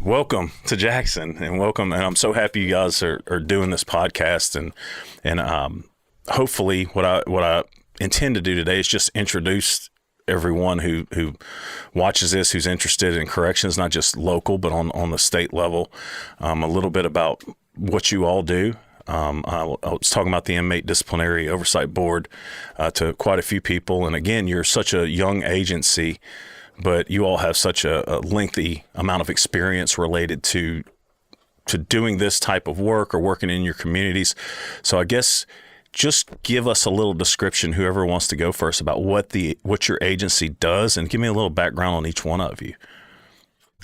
welcome to Jackson, and welcome. And I'm so happy you guys are doing this podcast, and hopefully what I intend to do today is just introduce everyone who watches this, who's interested in corrections, not just local, but on the state level, a little bit about what you all do. I was talking about the Inmate Disciplinary Oversight Board to quite a few people. And again, you're such a young agency, but you all have such a lengthy amount of experience related to doing this type of work or working in your communities. So I guess just give us a little description, whoever wants to go first, about what your agency does, and give me a little background on each one of you.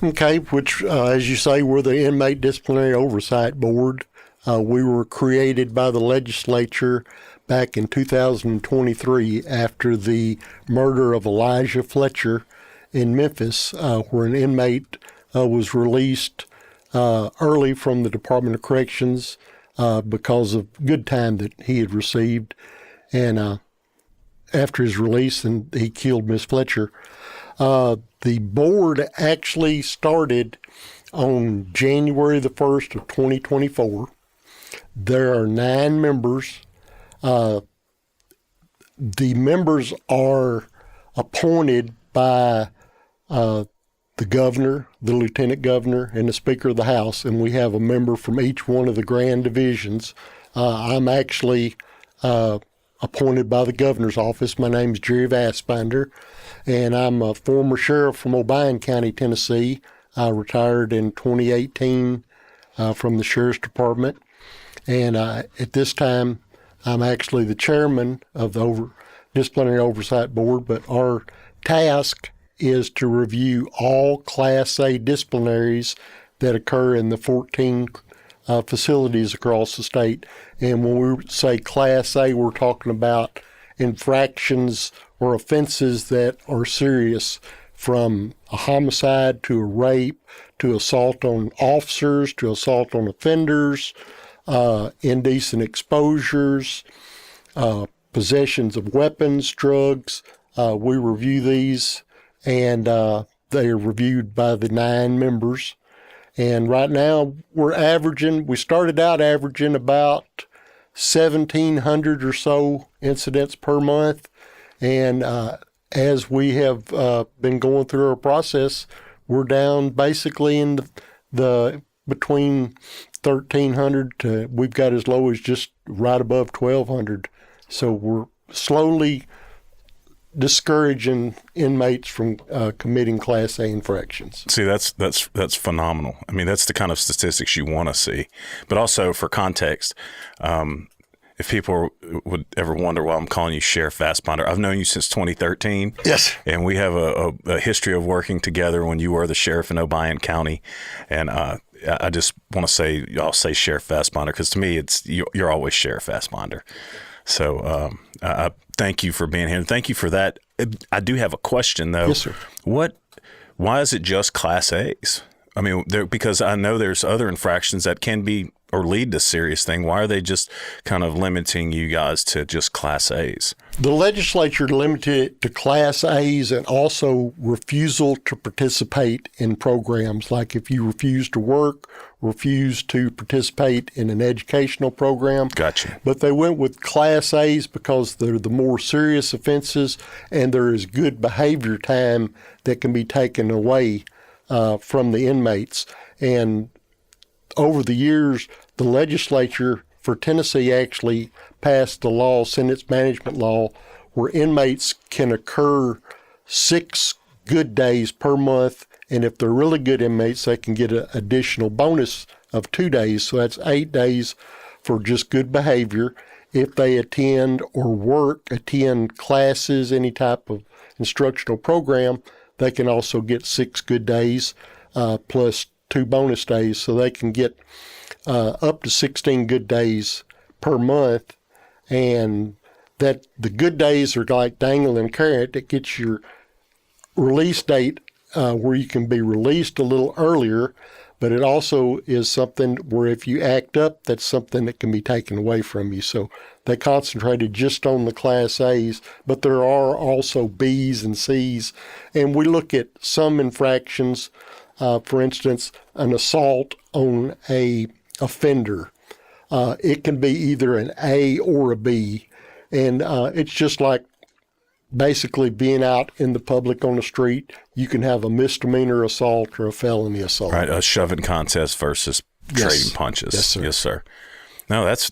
Okay, which, as you say, we're the Inmate Disciplinary Oversight Board. We were created by the legislature back in 2023 after the murder of Elijah Fletcher in Memphis, where an inmate was released early from the Department of Corrections because of good time that he had received. And after his release, and he killed Miss Fletcher. The board actually started on January the 1st of 2024. There are 9 members. The members are appointed by the governor, the lieutenant governor, and the Speaker of the House, and we have a member from each one of the grand divisions. I'm actually appointed by the governor's office. My name's Jerry Vassbinder, and I'm a former sheriff from Obion County, Tennessee. I retired in 2018 from the Sheriff's Department. And at this time, I'm actually the chairman of the Disciplinary Oversight Board, but our task is to review all Class A disciplinaries that occur in the 14 facilities across the state. And when we say Class A, we're talking about infractions or offenses that are serious, from a homicide to a rape to assault on officers to assault on offenders, indecent exposures, possessions of weapons, drugs. We review these, and they are reviewed by the 9 members. And right now we started out averaging about 1,700 or so incidents per month. And as we have been going through our process, we're down basically in the between 1,300 to, we've got as low as just right above 1,200. So we're slowly discouraging inmates from committing Class A infractions. See, that's phenomenal. I mean, that's the kind of statistics you want to see. But also, for context, if people would ever wonder why I'm calling you Sheriff Vassbinder, I've known you since 2013. Yes. And we have a history of working together when you were the sheriff in Obion County. And I just want to say, I'll say Sheriff Vassbinder, because to me, you're always Sheriff Vassbinder. So I thank you for being here, and thank you for that. I do have a question, though. Yes, sir. Why is it just Class A's? I mean, because I know there's other infractions that can be or lead to serious thing. Why are they just kind of limiting you guys to just Class A's? The legislature limited it to Class A's, and also refusal to participate in programs. Like if you refuse to work, refuse to participate in an educational program. Gotcha. But they went with Class A's because they're the more serious offenses, and there is good behavior time that can be taken away from the inmates. And over the years, the legislature for Tennessee actually passed the law, sentence management law, where inmates can occur 6 good days per month. And if they're really good inmates, they can get an additional bonus of 2 days. So that's 8 days for just good behavior. If they attend classes, any type of instructional program, they can also get 6 good days plus 2 bonus days. So they can get up to 16 good days per month. And that the good days are like dangling carrot that gets your release date where you can be released a little earlier. But it also is something where if you act up, that's something that can be taken away from you. So they concentrated just on the Class A's, but there are also B's and C's. And we look at some infractions for instance, an assault on a offender, it can be either an A or a B. And it's just like basically being out in the public on the street. You can have a misdemeanor assault or a felony assault. Right, a shoving contest versus trading punches. Yes, sir. Yes, sir. No, that's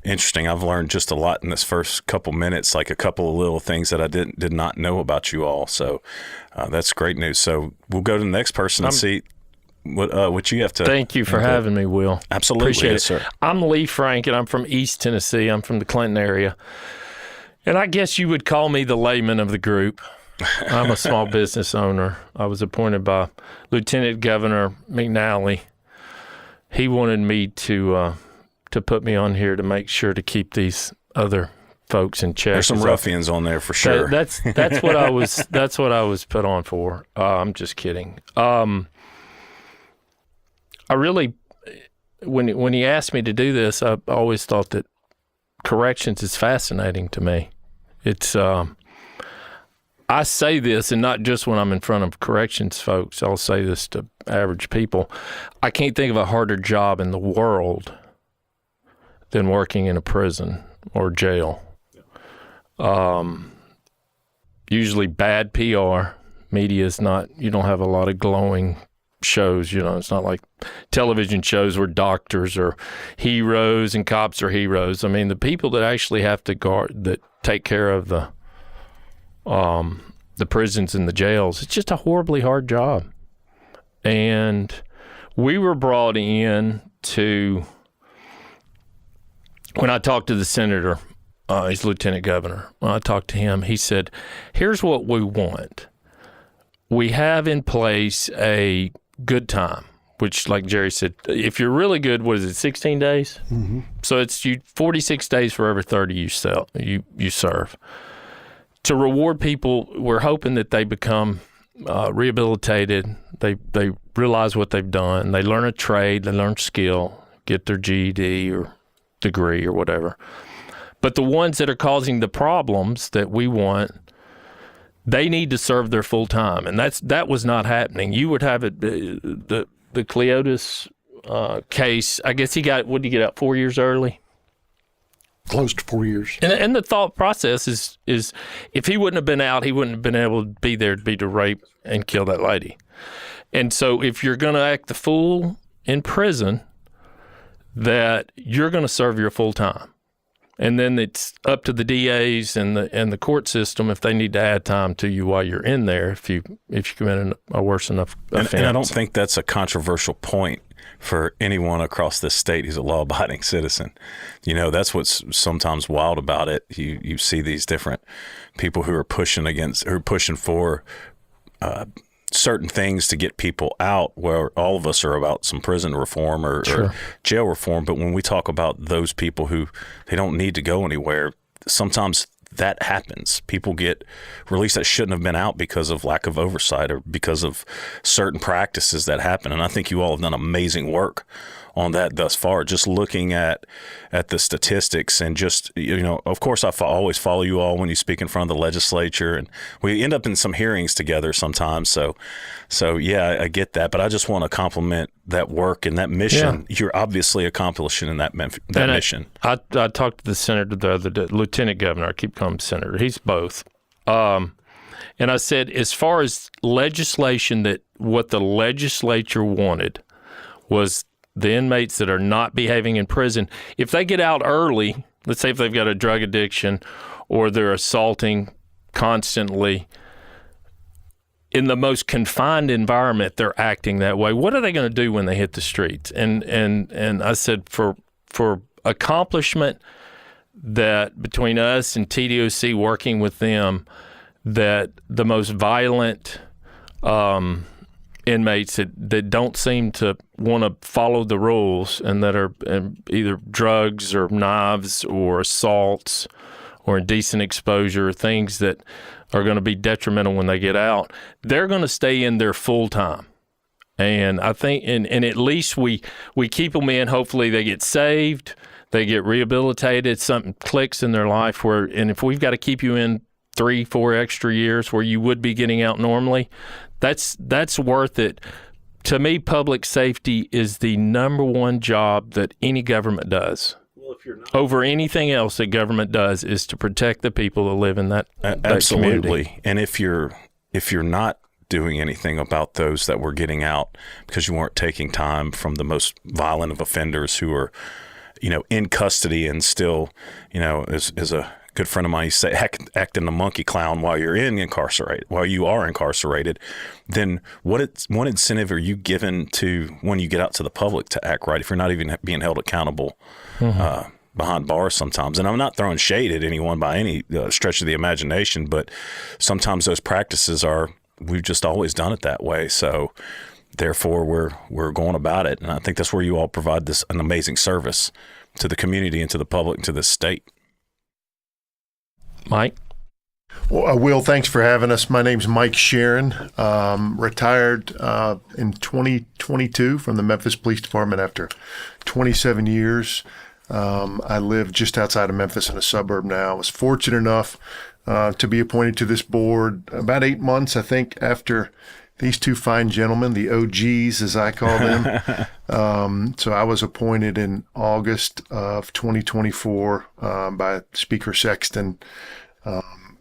interesting. I've learned just a lot in this first couple minutes, like a couple of little things that I did not know about you all. So that's great news. So we'll go to the next person and see what you have to. Thank you for having me, Will. Absolutely. Appreciate yes, it. sir. I'm Lee Frank, and I'm from East Tennessee. I'm from the Clinton area. And I guess you would call me the layman of the group. I'm a small business owner. I was appointed by Lieutenant Governor McNally. He wanted me to put me on here to make sure to keep these other folks in check. There's some ruffians on there for sure. That's what I was. That's what I was put on for. I'm just kidding. I really, when he asked me to do this, I always thought that corrections is fascinating to me. It's I say this, and not just when I'm in front of corrections folks. I'll say this to average people. I can't think of a harder job in the world than working in a prison or jail. Usually bad PR. Media is not, you don't have a lot of glowing shows. You know, it's not like television shows where doctors are heroes and cops are heroes. I mean, the people that actually have to guard, that take care of the prisons and the jails, it's just a horribly hard job. And we were brought in to, when I talked to the senator, he's lieutenant governor, when I talked to him, he said, here's what we want. We have in place a good time, which, like Jerry said, if you're really good, what is it, 16 days? Mm-hmm. So it's 46 days for every 30 you serve. To reward people, we're hoping that they become rehabilitated. They realize what they've done. They learn a trade. They learn skill, get their GED or degree or whatever. But the ones that are causing the problems that we want, they need to serve their full time, and that was not happening. You would have it, the Cleotis case. I guess he got, what did he get out 4 years early? Close to 4 years. And the thought process is if he wouldn't have been out, he wouldn't have been able to be there to rape and kill that lady. And so if you're going to act the fool in prison, that you're going to serve your full time. And then it's up to the DAs and the court system if they need to add time to you while you're in there if you commit a worse enough offense. And I don't think that's a controversial point for anyone across this state who's a law-abiding citizen. You know, that's what's sometimes wild about it. You see these different people who are pushing for certain things to get people out, where all of us are about some prison reform or jail reform. But when we talk about those people who they don't need to go anywhere, sometimes that happens. People get released that shouldn't have been out because of lack of oversight or because of certain practices that happen. And I think you all have done amazing work on that thus far, just looking at the statistics and just, you know, of course, I always follow you all when you speak in front of the legislature, and we end up in some hearings together sometimes. So yeah, I get that, but I just want to compliment that work and that mission. Yeah. You're obviously accomplishing in that mission. I talked to the senator the other day, lieutenant governor. I keep calling him senator. He's both. And I said, as far as legislation, that what the legislature wanted was the inmates that are not behaving in prison, if they get out early, let's say if they've got a drug addiction or they're assaulting constantly, in the most confined environment, they're acting that way. What are they going to do when they hit the streets? And I said, for accomplishment, that between us and TDOC working with them, that the most violent inmates that don't seem to want to follow the rules and that are either drugs or knives or assaults or indecent exposure, things that are going to be detrimental when they get out, they're going to stay in there full time. And I think, and at least we keep them in. Hopefully they get saved, they get rehabilitated, something clicks in their life and if we've got to keep you in 3-4 extra years where you would be getting out normally, that's worth it. To me, public safety is the number one job that any government does. Well, if you're not, over anything else that government does, is to protect the people that live in that absolutely community. And if you're not doing anything about those that were getting out because you weren't taking time from the most violent of offenders who are, in custody and still, as a good friend of mine used to say, acting the monkey clown while you are incarcerated, then what incentive are you given to when you get out to the public to act right if you're not even being held accountable behind bars sometimes? And I'm not throwing shade at anyone by any stretch of the imagination, but sometimes those practices we've just always done it that way. So therefore we're going about it. And I think that's where you all provide an amazing service to the community and to the public and to the state. Mike? Well, Will, thanks for having us. My name's Mike Sharon, retired in 2022 from the Memphis Police Department after 27 years. I live just outside of Memphis in a suburb now. I was fortunate enough to be appointed to this board about 8 months, I think, after these two fine gentlemen, the OGs, as I call them. So I was appointed in August of 2024 by Speaker Sexton.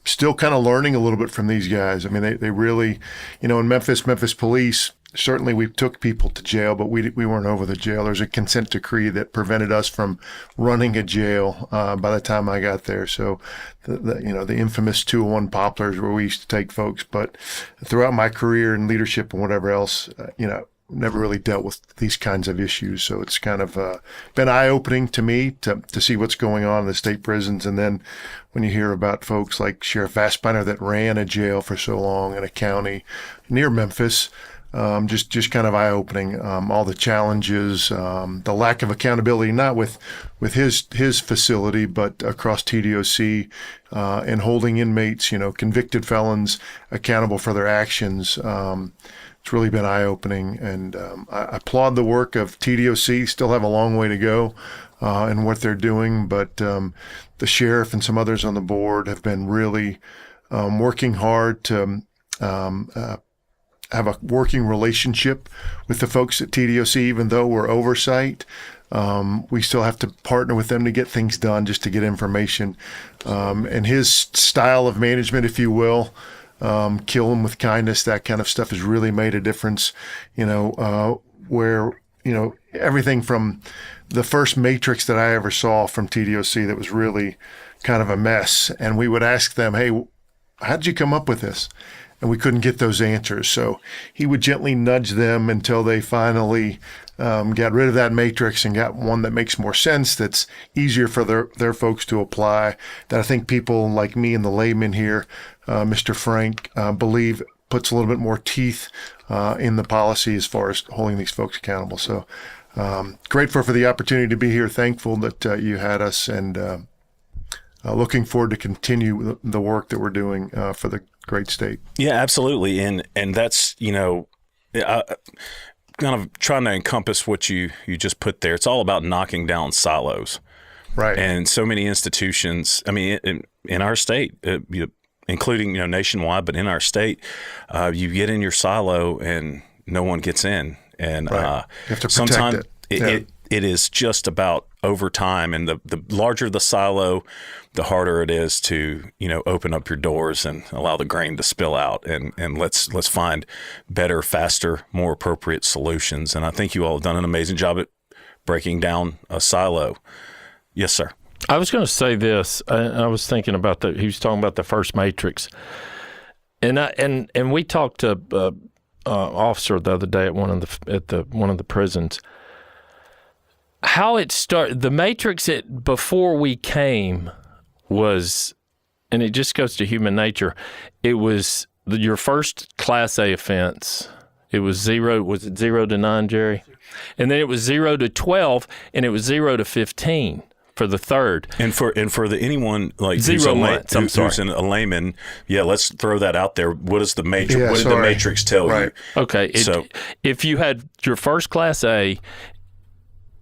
Still kind of learning a little bit from these guys. I mean, they really, in Memphis Police, certainly we took people to jail, but we weren't over the jail. There's a consent decree that prevented us from running a jail by the time I got there. So, the infamous 201 Poplars where we used to take folks. But throughout my career in leadership and whatever else, never really dealt with these kinds of issues. So it's kind of been eye-opening to me to see what's going on in the state prisons. And then when you hear about folks like Sheriff Aspiner that ran a jail for so long in a county near Memphis, just kind of eye-opening. All the challenges, the lack of accountability, not with his facility, but across TDOC, and holding inmates, convicted felons accountable for their actions. It's really been eye-opening, and I applaud the work of TDOC. Still have a long way to go in what they're doing, but the sheriff and some others on the board have been really working hard to have a working relationship with the folks at TDOC. Even though we're oversight, we still have to partner with them to get things done, just to get information. And his style of management, if you will, kill them with kindness, that kind of stuff has really made a difference, where, everything from the first matrix that I ever saw from TDOC that was really kind of a mess. And we would ask them, hey, how'd you come up with this? And we couldn't get those answers. So he would gently nudge them until they finally got rid of that matrix and got one that makes more sense, that's easier for their folks to apply, that I think people like me and the layman here, Mr. Frank, believe puts a little bit more teeth in the policy as far as holding these folks accountable. So grateful for the opportunity to be here, thankful that you had us, and looking forward to continue the work that we're doing for the great state. Yeah, absolutely. And that's, kind of trying to encompass what you just put there. It's all about knocking down silos. Right. And so many institutions, I mean, in our state, including, nationwide, but in our state, you get in your silo and no one gets in. And right. You have to protect sometimes it. It is just about over time, and the larger the silo, the harder it is to open up your doors and allow the grain to spill out, and let's find better, faster, more appropriate solutions. And I think you all have done an amazing job at breaking down a silo. Yes, sir. I was going to say this. I was thinking about he was talking about the first matrix, and we talked to officer the other day at one of the prisons. How it started, the matrix before we came was, and it just goes to human nature, it was your first Class A offense. It was 0 to 9, Jerry? And then it was 0 to 12, and it was 0 to 15 for the third. And for anyone like 0 months, who's a layman, let's throw that out there. What does the matrix? What did the matrix tell you? Okay, if you had your first Class A,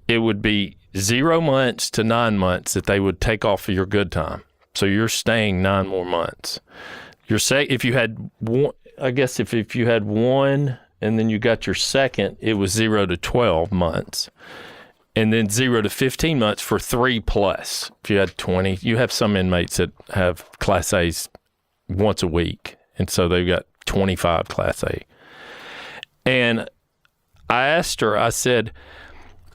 it would be 0 months to 9 months that they would take off of your good time. So you're staying 9 more months. If you had one, I guess if you had one and then you got your second, it was 0 to 12 months. And then 0 to 15 months for 3+. If you had 20, you have some inmates that have Class A's once a week. And so they've got 25 Class A. And I asked her, I said,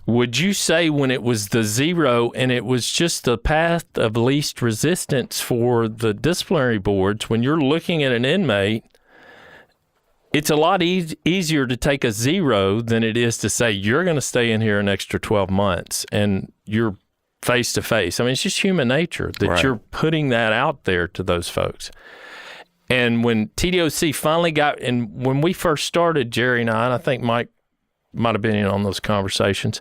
would you say when it was the 0 and it was just the path of least resistance for the disciplinary boards, when you're looking at an inmate, it's a lot easier to take a 0 than it is to say you're going to stay in here an extra 12 months and you're face to face. I mean, it's just human nature that you're putting that out there to those folks. And when TDOC finally and when we first started, Jerry and I think Mike might have been in on those conversations,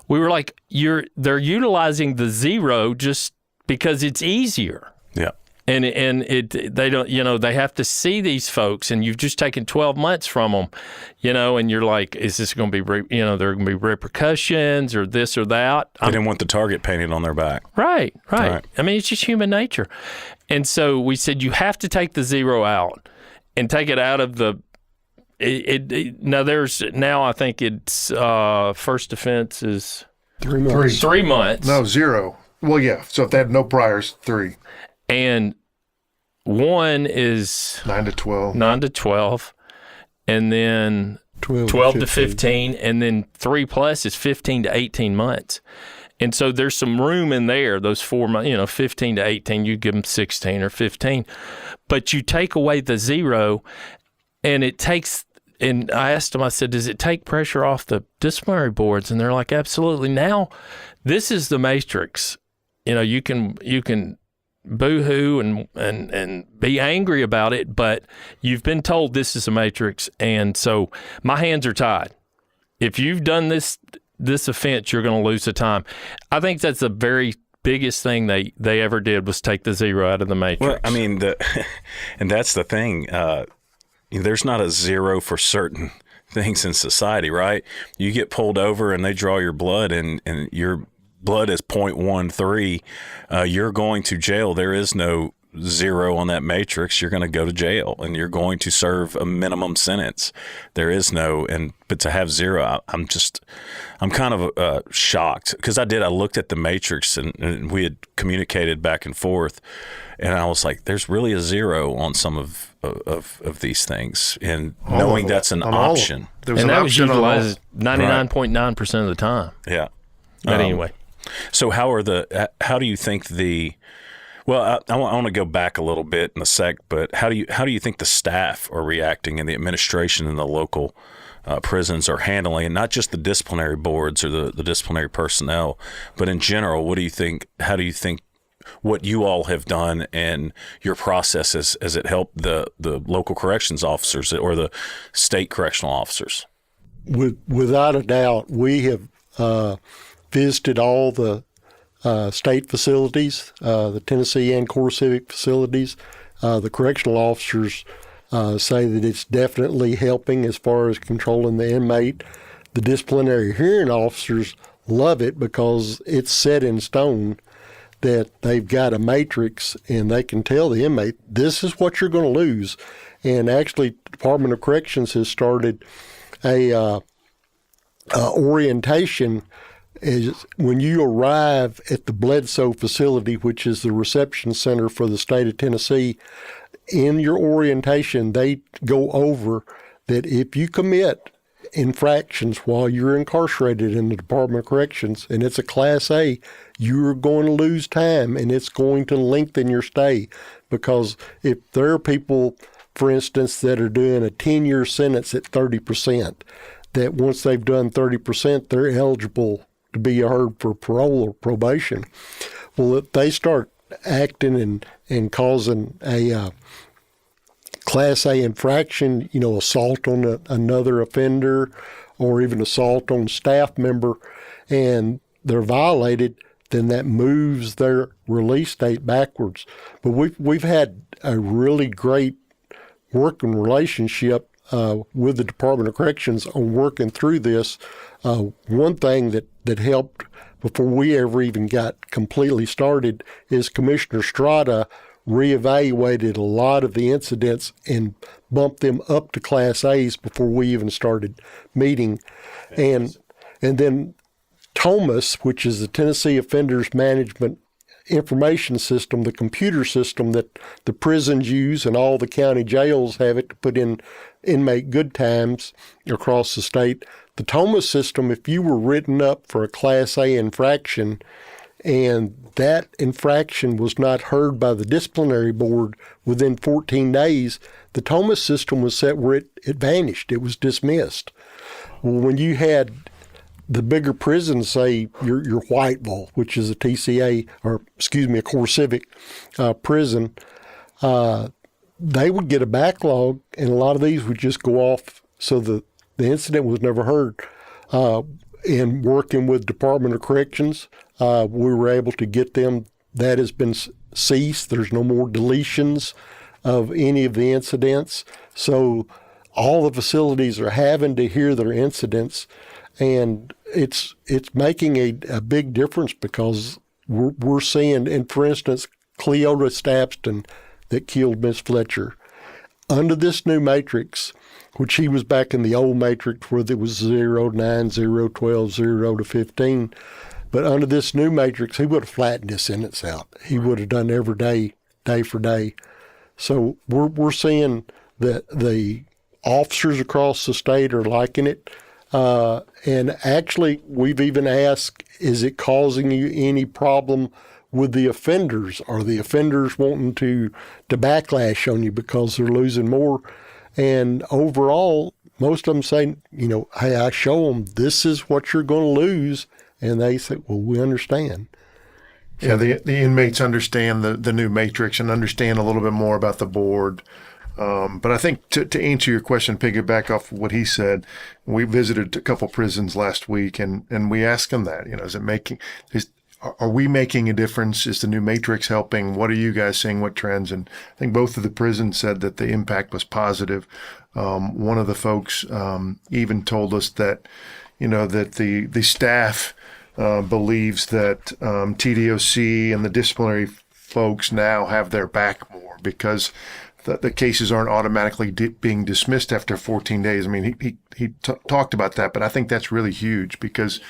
we were like, they're utilizing the 0 just because it's easier. Yeah. And they don't, they have to see these folks, and you've just taken 12 months from them, and you're like, is this going to be, there are going to be repercussions or this or that? They didn't want the target painted on their back. Right. I mean, it's just human nature. And so we said, you have to take the 0 out and take it out of the, now I think it's first offense is 3 months. 3 months. No, 0. Well, yeah. So if they have no priors, 3. And 1 is 9 to 12. 9 to 12. And then 12 to 15. And then 3+ is 15 to 18 months. And so there's some room in there, those 4 months, 15 to 18, you give them 16 or 15. But you take away the 0, and it takes, and I asked them, I said, does it take pressure off the disciplinary boards? And they're like, absolutely. Now, this is the matrix. You can boo-hoo and be angry about it, but you've been told this is a matrix, and so my hands are tied. If you've done this offense, you're going to lose the time. I think that's the very biggest thing they ever did was take the 0 out of the matrix. Well, I mean, and that's the thing. There's not a 0 for certain things in society, right? You get pulled over and they draw your blood, and your blood is 0.13, you're going to jail. There is no 0 on that matrix. You're going to go to jail, and you're going to serve a minimum sentence. There is no, but to have 0, I'm kind of shocked, because I looked at the matrix, and we had communicated back and forth, and I was like, there's really a 0 on some of these things, and knowing that's an option. And that was utilized 99.9% of the time. Yeah. But anyway. So how do you think well, I want to go back a little bit in a sec, but how do you think the staff are reacting, and the administration and the local prisons are handling, and not just the disciplinary boards or the disciplinary personnel, but in general, what do you think? How do you think what you all have done and your processes has it helped the local corrections officers or the state correctional officers? Without a doubt, we have visited all the state facilities, the Tennessee and core civic facilities. The correctional officers say that it's definitely helping as far as controlling the inmate. The disciplinary hearing officers love it because it's set in stone that they've got a matrix, and they can tell the inmate, this is what you're going to lose. And actually, the Department of Corrections has started a orientation. Is when you arrive at the Bledsoe facility, which is the reception center for the state of Tennessee, in your orientation, they go over that if you commit infractions while you're incarcerated in the Department of Corrections, and it's a Class A, you're going to lose time, and it's going to lengthen your stay. Because if there are people, for instance, that are doing a 10-year sentence at 30%, that once they've done 30%, they're eligible to be heard for parole or probation. Well, if they start acting and causing a Class A infraction, assault on another offender, or even assault on a staff member, and they're violated, then that moves their release date backwards. But we've had a really great working relationship with the Department of Corrections on working through this. One thing that helped before we ever even got completely started, is Commissioner Strada reevaluated a lot of the incidents and bumped them up to Class A's before we even started meeting. And then Thomas, which is the Tennessee Offenders Management Information System, the computer system that the prisons use and all the county jails have it to put in inmate good times across the state. The Thomas system, if you were written up for a Class A infraction and that infraction was not heard by the disciplinary board within 14 days, the Thomas system was set where it vanished. It was dismissed. Well, when you had the bigger prisons, say your Whiteville, which is a TCA, or excuse me, a core civic prison, they would get a backlog, and a lot of these would just go off, so the incident was never heard. In working with Department of Corrections, we were able to get them. That has been ceased. There's no more deletions of any of the incidents. So all the facilities are having to hear their incidents, and it's making a big difference, because we're seeing, and for instance, Cleota Stapston that killed Miss Fletcher, under this new matrix, which he was back in the old matrix where there was 0, 9, 0, 12, 0 to 15. But under this new matrix, he would have flattened his sentence out. He would have done every day, day for day. So we're seeing that the officers across the state are liking it. And actually, we've even asked, is it causing you any problem with the offenders? Are the offenders wanting to backlash on you because they're losing more? And overall, most of them say, hey, I show them this is what you're going to lose. And they say, well, we understand. Yeah, the inmates understand the new matrix and understand a little bit more about the board. But I think to answer your question, piggyback off what he said, we visited a couple prisons last week, and we asked them that, are we making a difference? Is the new matrix helping? What are you guys seeing? What trends? And I think both of the prisons said that the impact was positive. One of the folks even told us that, that the staff believes that TDOC and the disciplinary folks now have their back more, because the cases aren't automatically being dismissed after 14 days. I mean, he talked about that, but I think that's really huge, because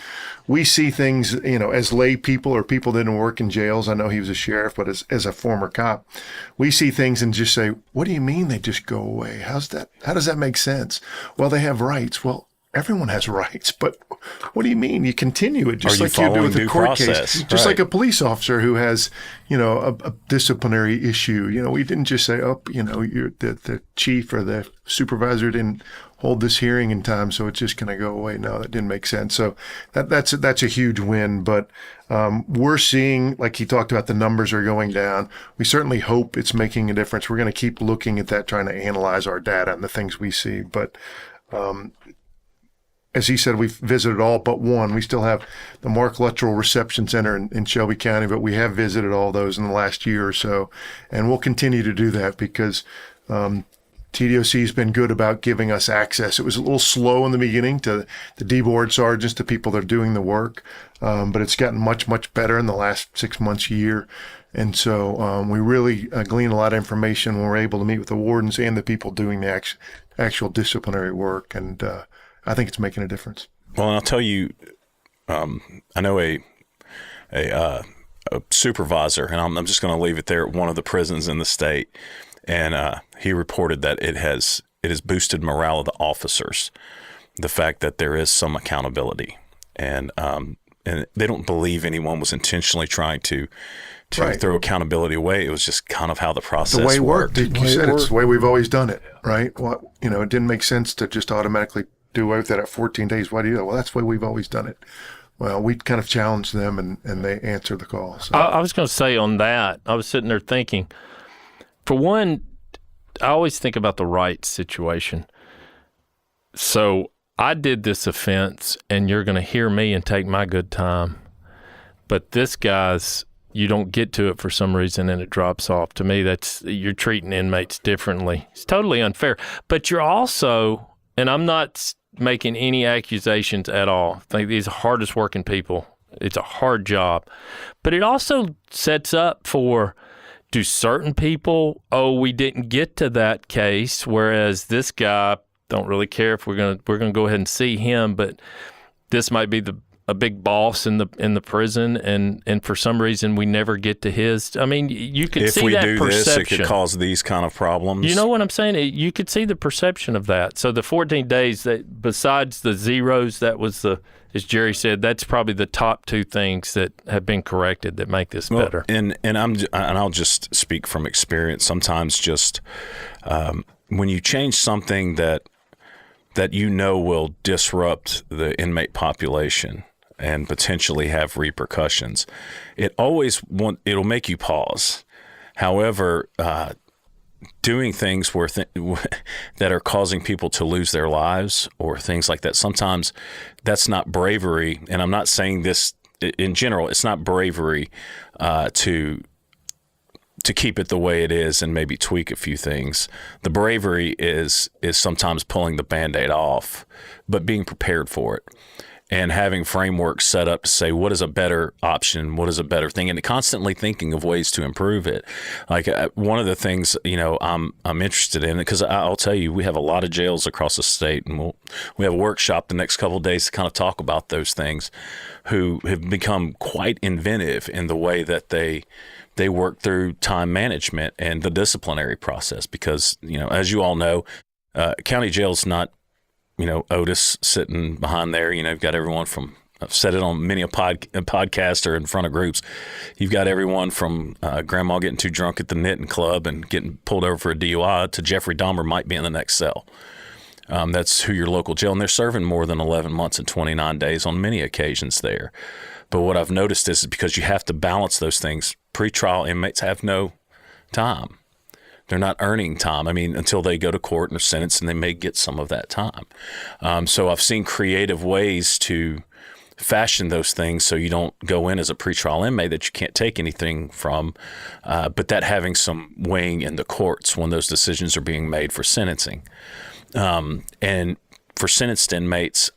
we see things, as lay people or people that didn't work in jails. I know he was a sheriff, but as a former cop, we see things and just say, what do you mean they just go away? How does that make sense? Well, they have rights. Well, everyone has rights, but what do you mean? You continue it just like you do with a court case, just like a police officer who has, a disciplinary issue. We didn't just say, you're the chief or the supervisor didn't hold this hearing in time, so it's just going to go away. No, that didn't make sense. So that's a huge win. But we're seeing, like he talked about, the numbers are going down. We certainly hope it's making a difference. We're going to keep looking at that, trying to analyze our data and the things we see. But as he said, we've visited all but one. We still have the Mark Luttrell Reception Center in Shelby County, but we have visited all those in the last year or so. And we'll continue to do that, because TDOC has been good about giving us access. It was a little slow in the beginning to the D-board sergeants, to people that are doing the work, but it's gotten much, much better in the last 6 months, year. And so we really glean a lot of information when we're able to meet with the wardens and the people doing the actual disciplinary work. And I think it's making a difference. Well, and I'll tell you, I know a supervisor, and I'm just going to leave it there at one of the prisons in the state, and he reported that it has boosted morale of the officers, the fact that there is some accountability, and they don't believe anyone was intentionally trying to throw accountability away. It was just kind of how the process the way it worked. You said it's the way we've always done it, right? Well, it didn't make sense to just automatically do away with that at 14 days. Why do you do that? Well, that's the way we've always done it. Well, we kind of challenged them, and they answered the call. So. I was going to say on that, I was sitting there thinking, for one, I always think about the rights situation. So I did this offense, and you're going to hear me and take my good time. But this guy's, you don't get to it for some reason, and it drops off. To me, you're treating inmates differently. It's totally unfair. But you're also, and I'm not making any accusations at all. I think these are hardest working people It's a hard job. But it also sets up for, do certain people, we didn't get to that case, whereas this guy, don't really care if we're gonna go ahead and see him, but this might be a big boss in the prison, and for some reason we never get to his. I mean, you could see that perception. If we do this, it could cause these kind of problems. You know what I'm saying? You could see the perception of that. So the 14 days, that besides the zeros, that was as Jerry said, that's probably the top two things that have been corrected that make this better. And I'll just speak from experience. Sometimes just when you change something that will disrupt the inmate population and potentially have repercussions, it'll make you pause. However, doing things that are causing people to lose their lives or things like that, sometimes that's not bravery. And I'm not saying this in general. It's not bravery to keep it the way it is and maybe tweak a few things. The bravery is sometimes pulling the Band-Aid off, but being prepared for it and having frameworks set up to say, what is a better option? What is a better thing? And constantly thinking of ways to improve it. Like one of the things, I'm interested in, because I'll tell you, we have a lot of jails across the state, and we have a workshop the next couple of days to kind of talk about those things, who have become quite inventive in the way that they work through time management and the disciplinary process. Because, as you all know, county jail's not, Otis sitting behind there. You've got everyone from, I've said it on many a podcast or in front of groups. You've got everyone from grandma getting too drunk at the knitting club and getting pulled over for a DUI to Jeffrey Dahmer might be in the next cell. That's who your local jail, and they're serving more than 11 months and 29 days on many occasions there. But what I've noticed is because you have to balance those things, pretrial inmates have no time. They're not earning time. I mean, until they go to court and are sentenced, and they may get some of that time. So I've seen creative ways to fashion those things so you don't go in as a pretrial inmate that you can't take anything from, but that having some weighing in the courts when those decisions are being made for sentencing. And for sentenced inmates,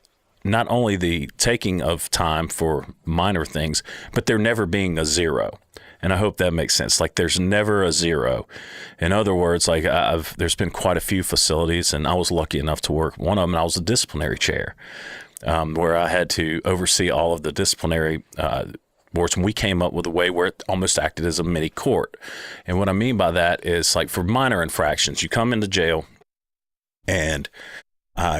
not only the taking of time for minor things, but there never being a zero. And I hope that makes sense. Like, there's never a zero. In other words, like there's been quite a few facilities, and I was lucky enough to work one of them. I was a disciplinary chair, where I had to oversee all of the disciplinary boards. And we came up with a way where it almost acted as a mini court. And what I mean by that is, like, for minor infractions, you come into jail and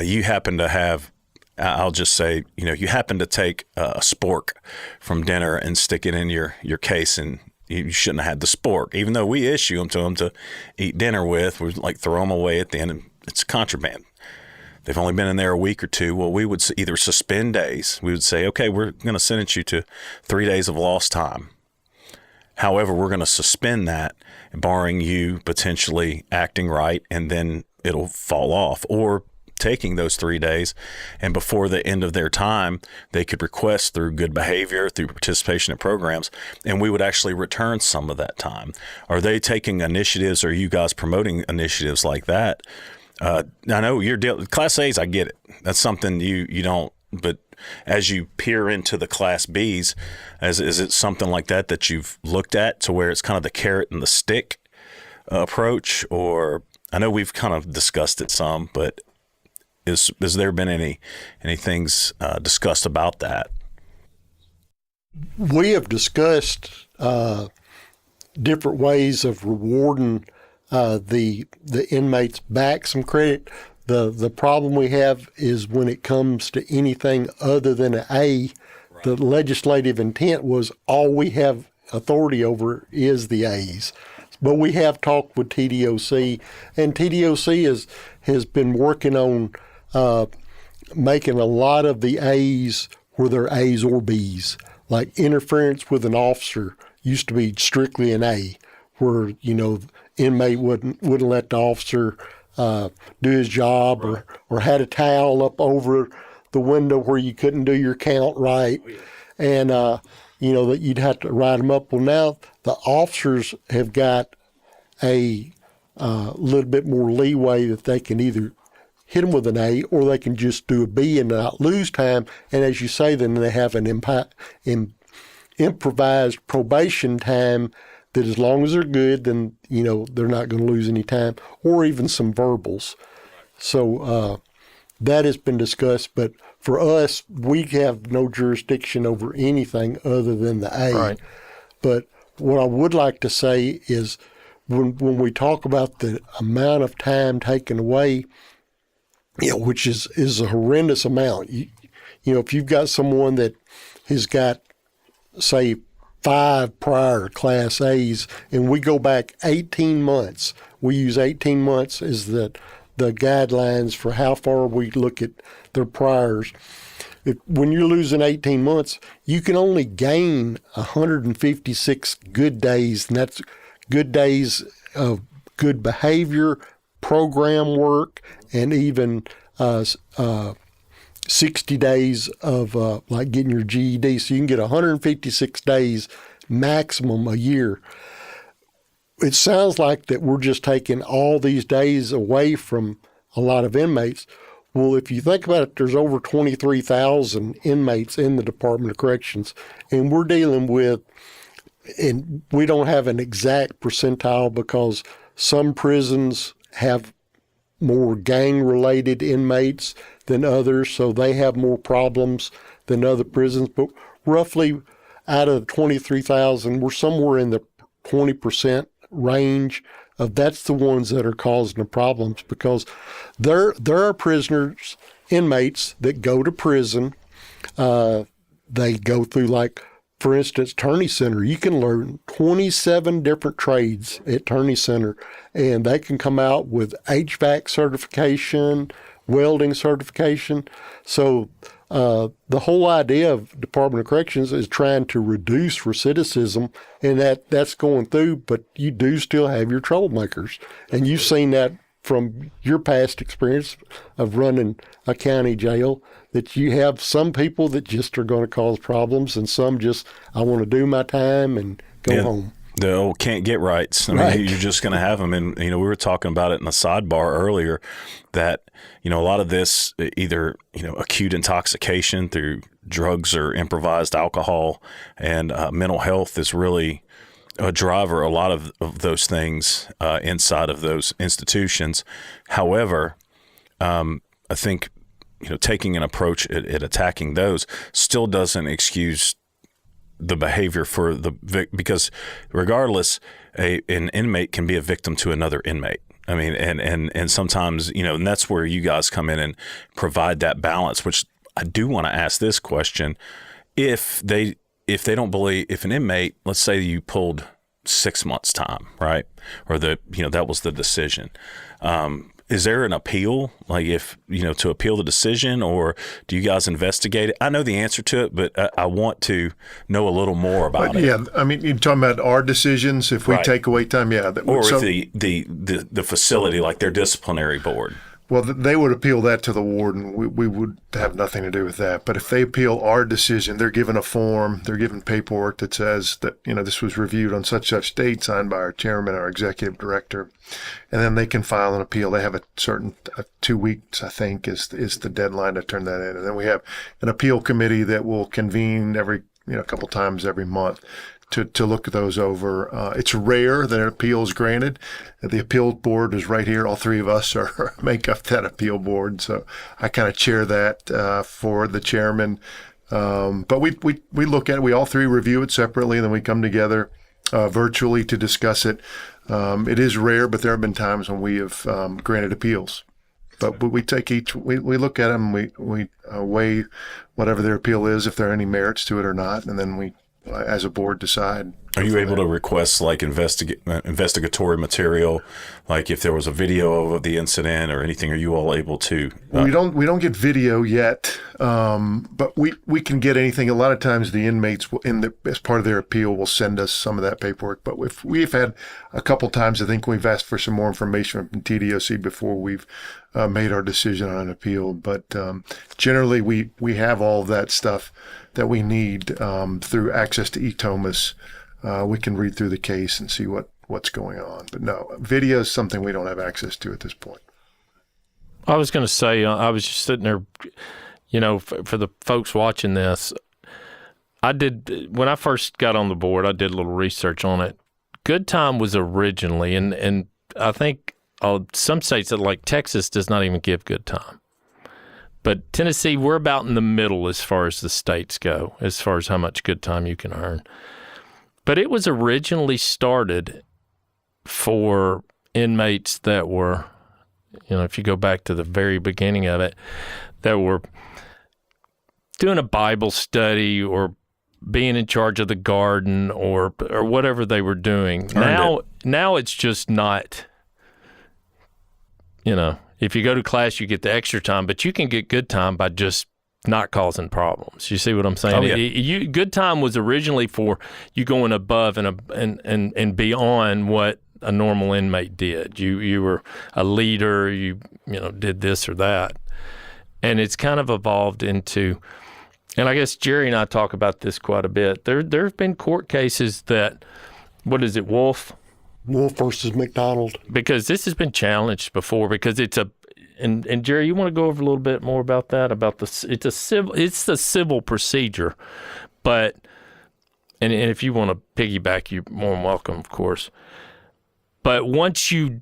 you happen to have, I'll just say, you happen to take a spork from dinner and stick it in your case, and you shouldn't have had the spork, even though we issue them to them to eat dinner with. We like throw them away at the end, and it's contraband. They've only been in there a week or two. Well, we would either suspend days. We would say, okay, we're going to sentence you to 3 days of lost time. However, we're going to suspend that, barring you potentially acting right, and then it'll fall off. Or taking those 3 days, and before the end of their time, they could request through good behavior, through participation in programs, and we would actually return some of that time. Are they taking initiatives? Are you guys promoting initiatives like that? I know you're Class A's, I get it. That's something you don't, but as you peer into the Class B's, is it something like that you've looked at, to where it's kind of the carrot and the stick approach? Or I know we've kind of discussed it some, but has there been any things discussed about that? We have discussed different ways of rewarding the inmates back some credit. The problem we have is when it comes to anything other than an A, right. The legislative intent was all we have authority over is the A's. But we have talked with TDOC, and TDOC has been working on making a lot of the A's where they're A's or B's. Like interference with an officer used to be strictly an A, where inmate wouldn't let the officer do his job, right. or had a towel up over the window where you couldn't do your count right, and that you'd have to write them up. Well, now the officers have got a little bit more leeway that they can either hit them with an A, or they can just do a B and not lose time. And as you say, then they have an improvised probation time that, as long as they're good, then, they're not going to lose any time, or even some verbals. So that has been discussed. But for us, we have no jurisdiction over anything other than the A. Right. But what I would like to say is, when we talk about the amount of time taken away, which is a horrendous amount. If you've got someone that has got, say, 5 prior Class A's, and we go back 18 months, we use 18 months as the guidelines for how far we look at their priors. When you're losing 18 months, you can only gain 156 good days, and that's good days of good behavior, program work, and even 60 days of like getting your GED. So you can get 156 days maximum a year. It sounds like that we're just taking all these days away from a lot of inmates. Well, if you think about it, there's over 23,000 inmates in the Department of Corrections, and we're dealing with, and we don't have an exact percentile because some prisons have more gang-related inmates than others, so they have more problems than other prisons. But roughly out of the 23,000, we're somewhere in the 20% range of that's the ones that are causing the problems, because there are prisoners, inmates that go to prison. They go through, like, for instance, Turney Center. You can learn 27 different trades at Turney Center, and they can come out with HVAC certification, welding certification. So the whole idea of Department of Corrections is trying to reduce recidivism, and that's going through, but you do still have your troublemakers. And you've seen that from your past experience of running a county jail, that you have some people that just are going to cause problems, and some just, I want to do my time and go home. The old can't get rights. I mean, you're just going to have them. And, we were talking about it in the sidebar earlier that, a lot of this either, acute intoxication through drugs or improvised alcohol, and mental health is really a driver, a lot of those things inside of those institutions. However, I think, taking an approach at attacking those still doesn't excuse the behavior for because regardless, an inmate can be a victim to another inmate. I mean, and sometimes, and that's where you guys come in and provide that balance, which I do want to ask this question. If they don't believe, if an inmate, let's say you pulled 6 months time, right? Or that was the decision. Is there an appeal, like to appeal the decision, or do you guys investigate it? I know the answer to it, but I want to know a little more about it. Yeah, I mean, you're talking about our decisions if we take away time, yeah. Or if the facility, like their disciplinary board. Well, they would appeal that to the warden. We would have nothing to do with that. But if they appeal our decision, they're given a form, they're given paperwork that says that, this was reviewed on such date, signed by our chairman, our executive director, and then they can file an appeal. They have a certain 2 weeks, I think, is the deadline to turn that in. And then we have an appeal committee that will convene every, a couple times every month to look those over. It's rare that an appeal is granted. The appeal board is right here. All three of us make up that appeal board. So I kind of chair that for the chairman. But we look at it. We all three review it separately, and then we come together virtually to discuss it. It is rare, but there have been times when we have granted appeals. But we take we look at them, we weigh whatever their appeal is, if there are any merits to it or not, and then we, as a board, decide. Are you able to request like investigatory material, like if there was a video of the incident or anything? Are you all able to? We don't get video yet, but we can get anything. A lot of times the inmates will, as part of their appeal, will send us some of that paperwork. But if we've had a couple times, I think we've asked for some more information from TDOC before we've made our decision on an appeal. But generally, we have all of that stuff that we need through access to eTomas. We can read through the case and see what's going on. But no, video is something we don't have access to at this point. I was going to say, I was just sitting there, for the folks watching this, when I first got on the board, I did a little research on it. Good time was originally, and I think some states like Texas does not even give good time. But Tennessee, we're about in the middle as far as the states go, as far as how much good time you can earn. But it was originally started for inmates that were, if you go back to the very beginning of it, that were doing a Bible study or being in charge of the garden or whatever they were doing. Now it's just not, if you go to class, you get the extra time, but you can get good time by just not causing problems. You see what I'm saying? Oh, yeah. Good time was originally for you going above and beyond what a normal inmate did. You were a leader, you did this or that. And it's kind of evolved into, and I guess Jerry and I talk about this quite a bit. There have been court cases that, what is it, Wolf versus McDonald. Because this has been challenged before because it's and Jerry, you want to go over a little bit more about that, it's the civil procedure, but, and if you want to piggyback, you're more than welcome, of course. But once you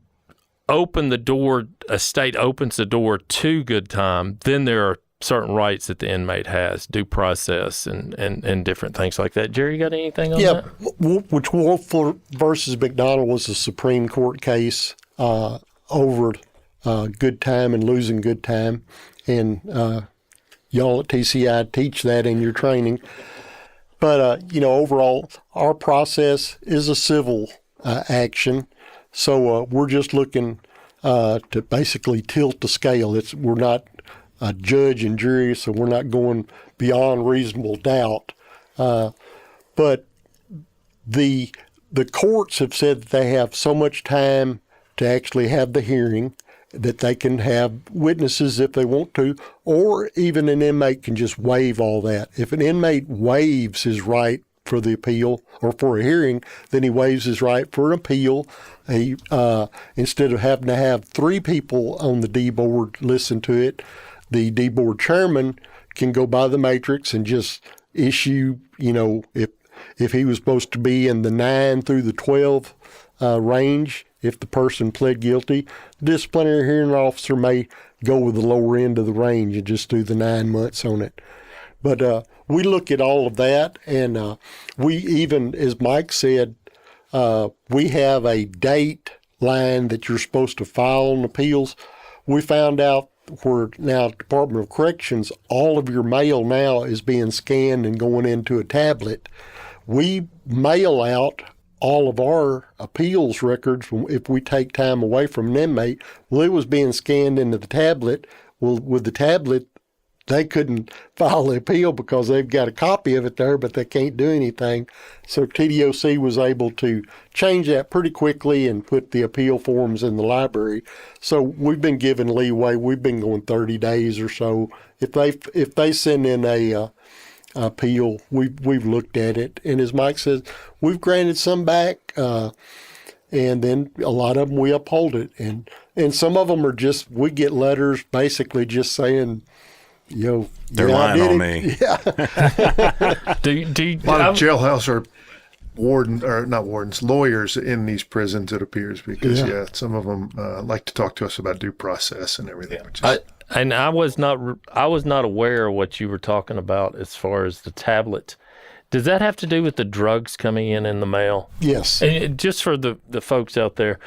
open the door, a state opens the door to good time, then there are certain rights that the inmate has, due process and different things like that. Jerry, you got anything on that? Yeah, which Wolf versus McDonald was a Supreme Court case over good time and losing good time. And y'all at TCI teach that in your training. But, overall, our process is a civil action. So we're just looking to basically tilt the scale. We're not a judge and jury, so we're not going beyond reasonable doubt. But the courts have said that they have so much time to actually have the hearing that they can have witnesses if they want to, or even an inmate can just waive all that. If an inmate waives his right for the appeal or for a hearing, then he waives his right for an appeal. He instead of having to have 3 people on the D board listen to it, the D board chairman can go by the matrix and just issue, if he was supposed to be in the 9 through the 12 range, if the person pled guilty, the disciplinary hearing officer may go with the lower end of the range and just do the 9 months on it. But we look at all of that, and we even, as Mike said, we have a date line that you're supposed to file on appeals. We found out where now Department of Corrections, all of your mail now is being scanned and going into a tablet. We mail out all of our appeals records if we take time away from an inmate. Well, it was being scanned into the tablet. Well, with the tablet, they couldn't file the appeal because they've got a copy of it there, but they can't do anything. So TDOC was able to change that pretty quickly and put the appeal forms in the library. So we've been given leeway. We've been going 30 days or so. If they send in a appeal, we've looked at it, and as Mike says, we've granted some back, and then a lot of them we uphold it, and some of them are just, we get letters basically just saying, they're lying on me. Yeah. A lot of jailhouse or lawyers in these prisons, it appears, because some of them like to talk to us about due process and everything. And I was not aware of what you were talking about as far as the tablet. Does that have to do with the drugs coming in the mail? Yes. And just for the folks out there,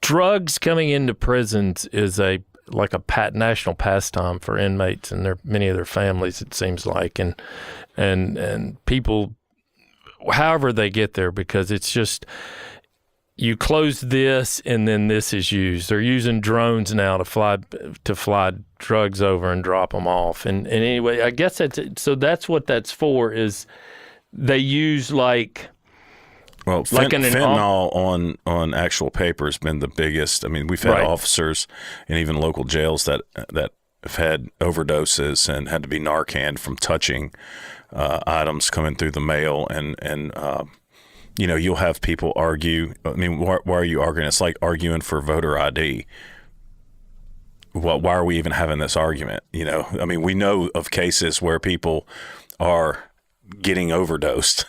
drugs coming into prisons is like a national pastime for inmates and many of their families, it seems like, and people, however they get there, because it's just, you close this and then this is used. They're using drones now to fly drugs over and drop them off. And anyway, I guess that's what that's for, is they use fentanyl on actual paper has been the biggest. I mean, we've had officers and even local jails that have had overdoses and had to be Narcaned from touching items coming through the mail. And you'll have people argue. I mean, why are you arguing? It's like arguing for voter ID. why are we even having this argument? You know, I mean, we know of cases where people are getting overdosed.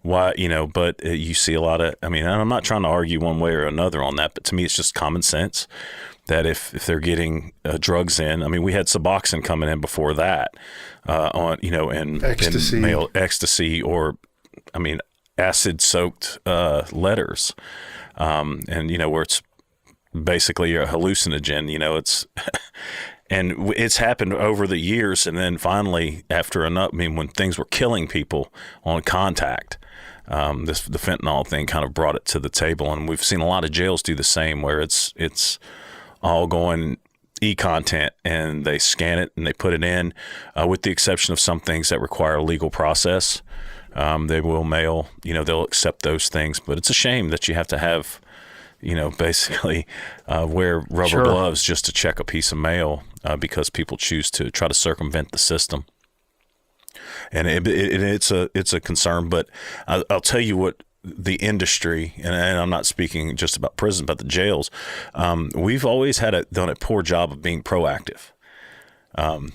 Why, you know, but you see a lot of, I mean, I'm not trying to argue one way or another on that, but to me, it's just common sense that if they're getting drugs in, I mean, we had Suboxone coming in before that, on, you know, and Ecstasy. and male ecstasy, or, I mean, acid soaked letters. And, you know, where it's basically a hallucinogen, you know, it's, and it's happened over the years. And then finally, after enough, I mean, when things were killing people on contact, the fentanyl thing kind of brought it to the table. And we've seen a lot of jails do the same, where it's all going e-content, and they scan it and they put it in, with the exception of some things that require a legal process. They will mail, you know, they'll accept those things, but it's a shame that you have to have, you know, basically wear rubber gloves just to check a piece of mail, because people choose to try to circumvent the system. And it's a concern, but I'll tell you what, the industry, and I'm not speaking just about prison, but the jails, we've always done a poor job of being proactive.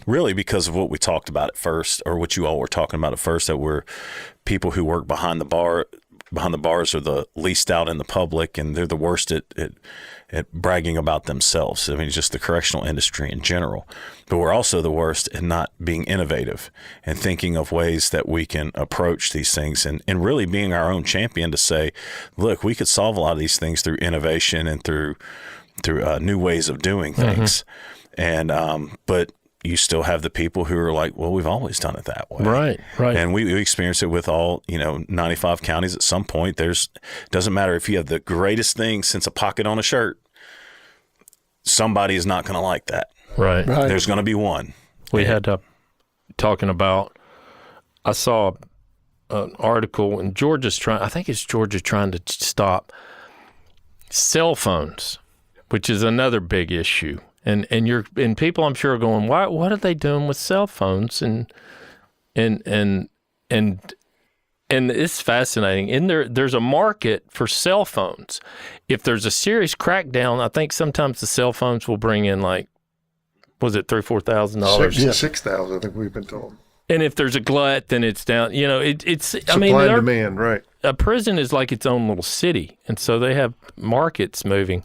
Really because of what we talked about at first, or what you all were talking about at first, that we're people who work behind the bars are the least out in the public, and they're the worst at bragging about themselves. I mean, just the correctional industry in general. But we're also the worst at not being innovative and thinking of ways that we can approach these things, and really being our own champion to say, look, we could solve a lot of these things through innovation and through new ways of doing things. And but you still have the people who are like, well, we've always done it that way. Right. And we experience it with all, you know, 95 counties. At some point, doesn't matter if you have the greatest thing since a pocket on a shirt, somebody is not going to like that. Right. There's going to be one. We had talking about, I saw an article, and I think it's Georgia trying to stop cell phones, which is another big issue. And people, I'm sure, are going, what are they doing with cell phones? And it's fascinating. And there's a market for cell phones. If there's a serious crackdown, I think sometimes the cell phones will bring in, like, was it $3,000-$4,000? $6,000, I think we've been told. And if there's a glut, then it's down. You know, it's. Supply I mean, and demand, right? A prison is like its own little city, and so they have markets moving.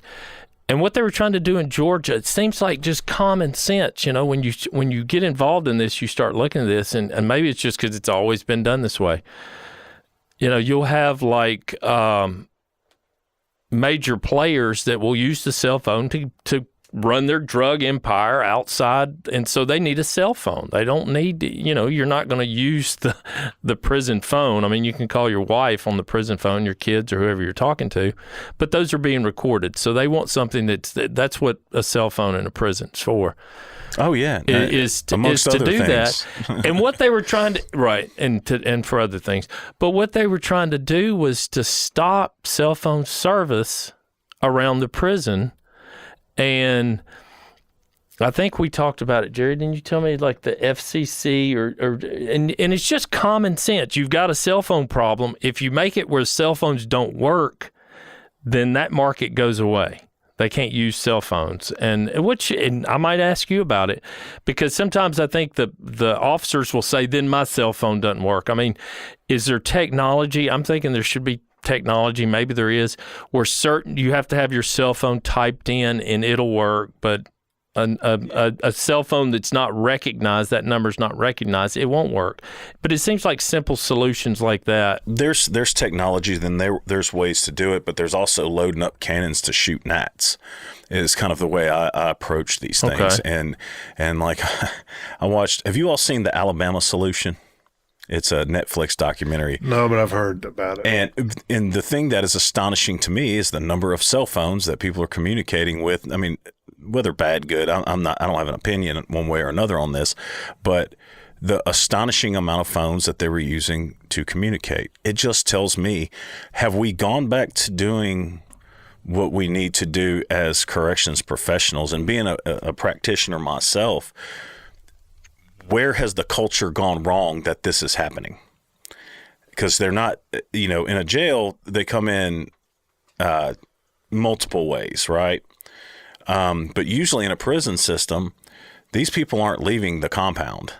And what they were trying to do in Georgia, it seems like just common sense. You know, when you get involved in this, you start looking at this, and maybe it's just because it's always been done this way. You know, you'll have like major players that will use the cell phone to run their drug empire outside, and so they need a cell phone. They don't need, you know, you're not going to use the prison phone. I mean, you can call your wife on the prison phone, your kids, or whoever you're talking to, but those are being recorded. So they want something that's what a cell phone in a prison's for. Oh yeah, is to do that. And what they were trying to and for other things, but what they were trying to do was to stop cell phone service around the prison. And I think we talked about it, Jerry. Didn't you tell me, like, the FCC and it's just common sense. You've got a cell phone problem. If you make it where cell phones don't work, then that market goes away. They can't use cell phones, and I might ask you about it, because sometimes I think the officers will say, then my cell phone doesn't work. I mean, is there technology? I'm thinking there should be technology, maybe there is, where you have to have your cell phone typed in and it'll work, but a cell phone that's not recognized, that number's not recognized, it won't work. But it seems like simple solutions like that. There's technology, then there's ways to do it, but there's also loading up cannons to shoot gnats. Is kind of the way I approach these things. Okay. And like, I watched, have you all seen the Alabama Solution? It's a Netflix documentary. No, but I've heard about it. And the thing that is astonishing to me is the number of cell phones that people are communicating with. I mean, whether bad, good, I don't have an opinion one way or another on this, but the astonishing amount of phones that they were using to communicate. It just tells me, have we gone back to doing what we need to do as corrections professionals? And being a practitioner myself, where has the culture gone wrong that this is happening? Because they're not, you know, in a jail, they come in multiple ways, right? But usually in a prison system, these people aren't leaving the compound.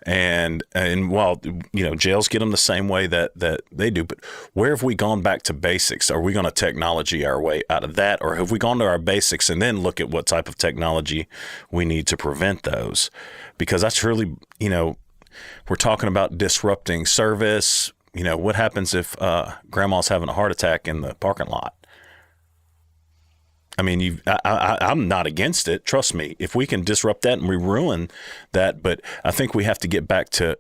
And while, jails get them the same way that they do, but where have we gone back to basics? Are we going to technology our way out of that? Or have we gone to our basics and then look at what type of technology we need to prevent those? Because that's really, we're talking about disrupting service. What happens if grandma's having a heart attack in the parking lot? I mean, I'm not against it. Trust me. If we can disrupt that and we ruin that, but I think we have to get back to,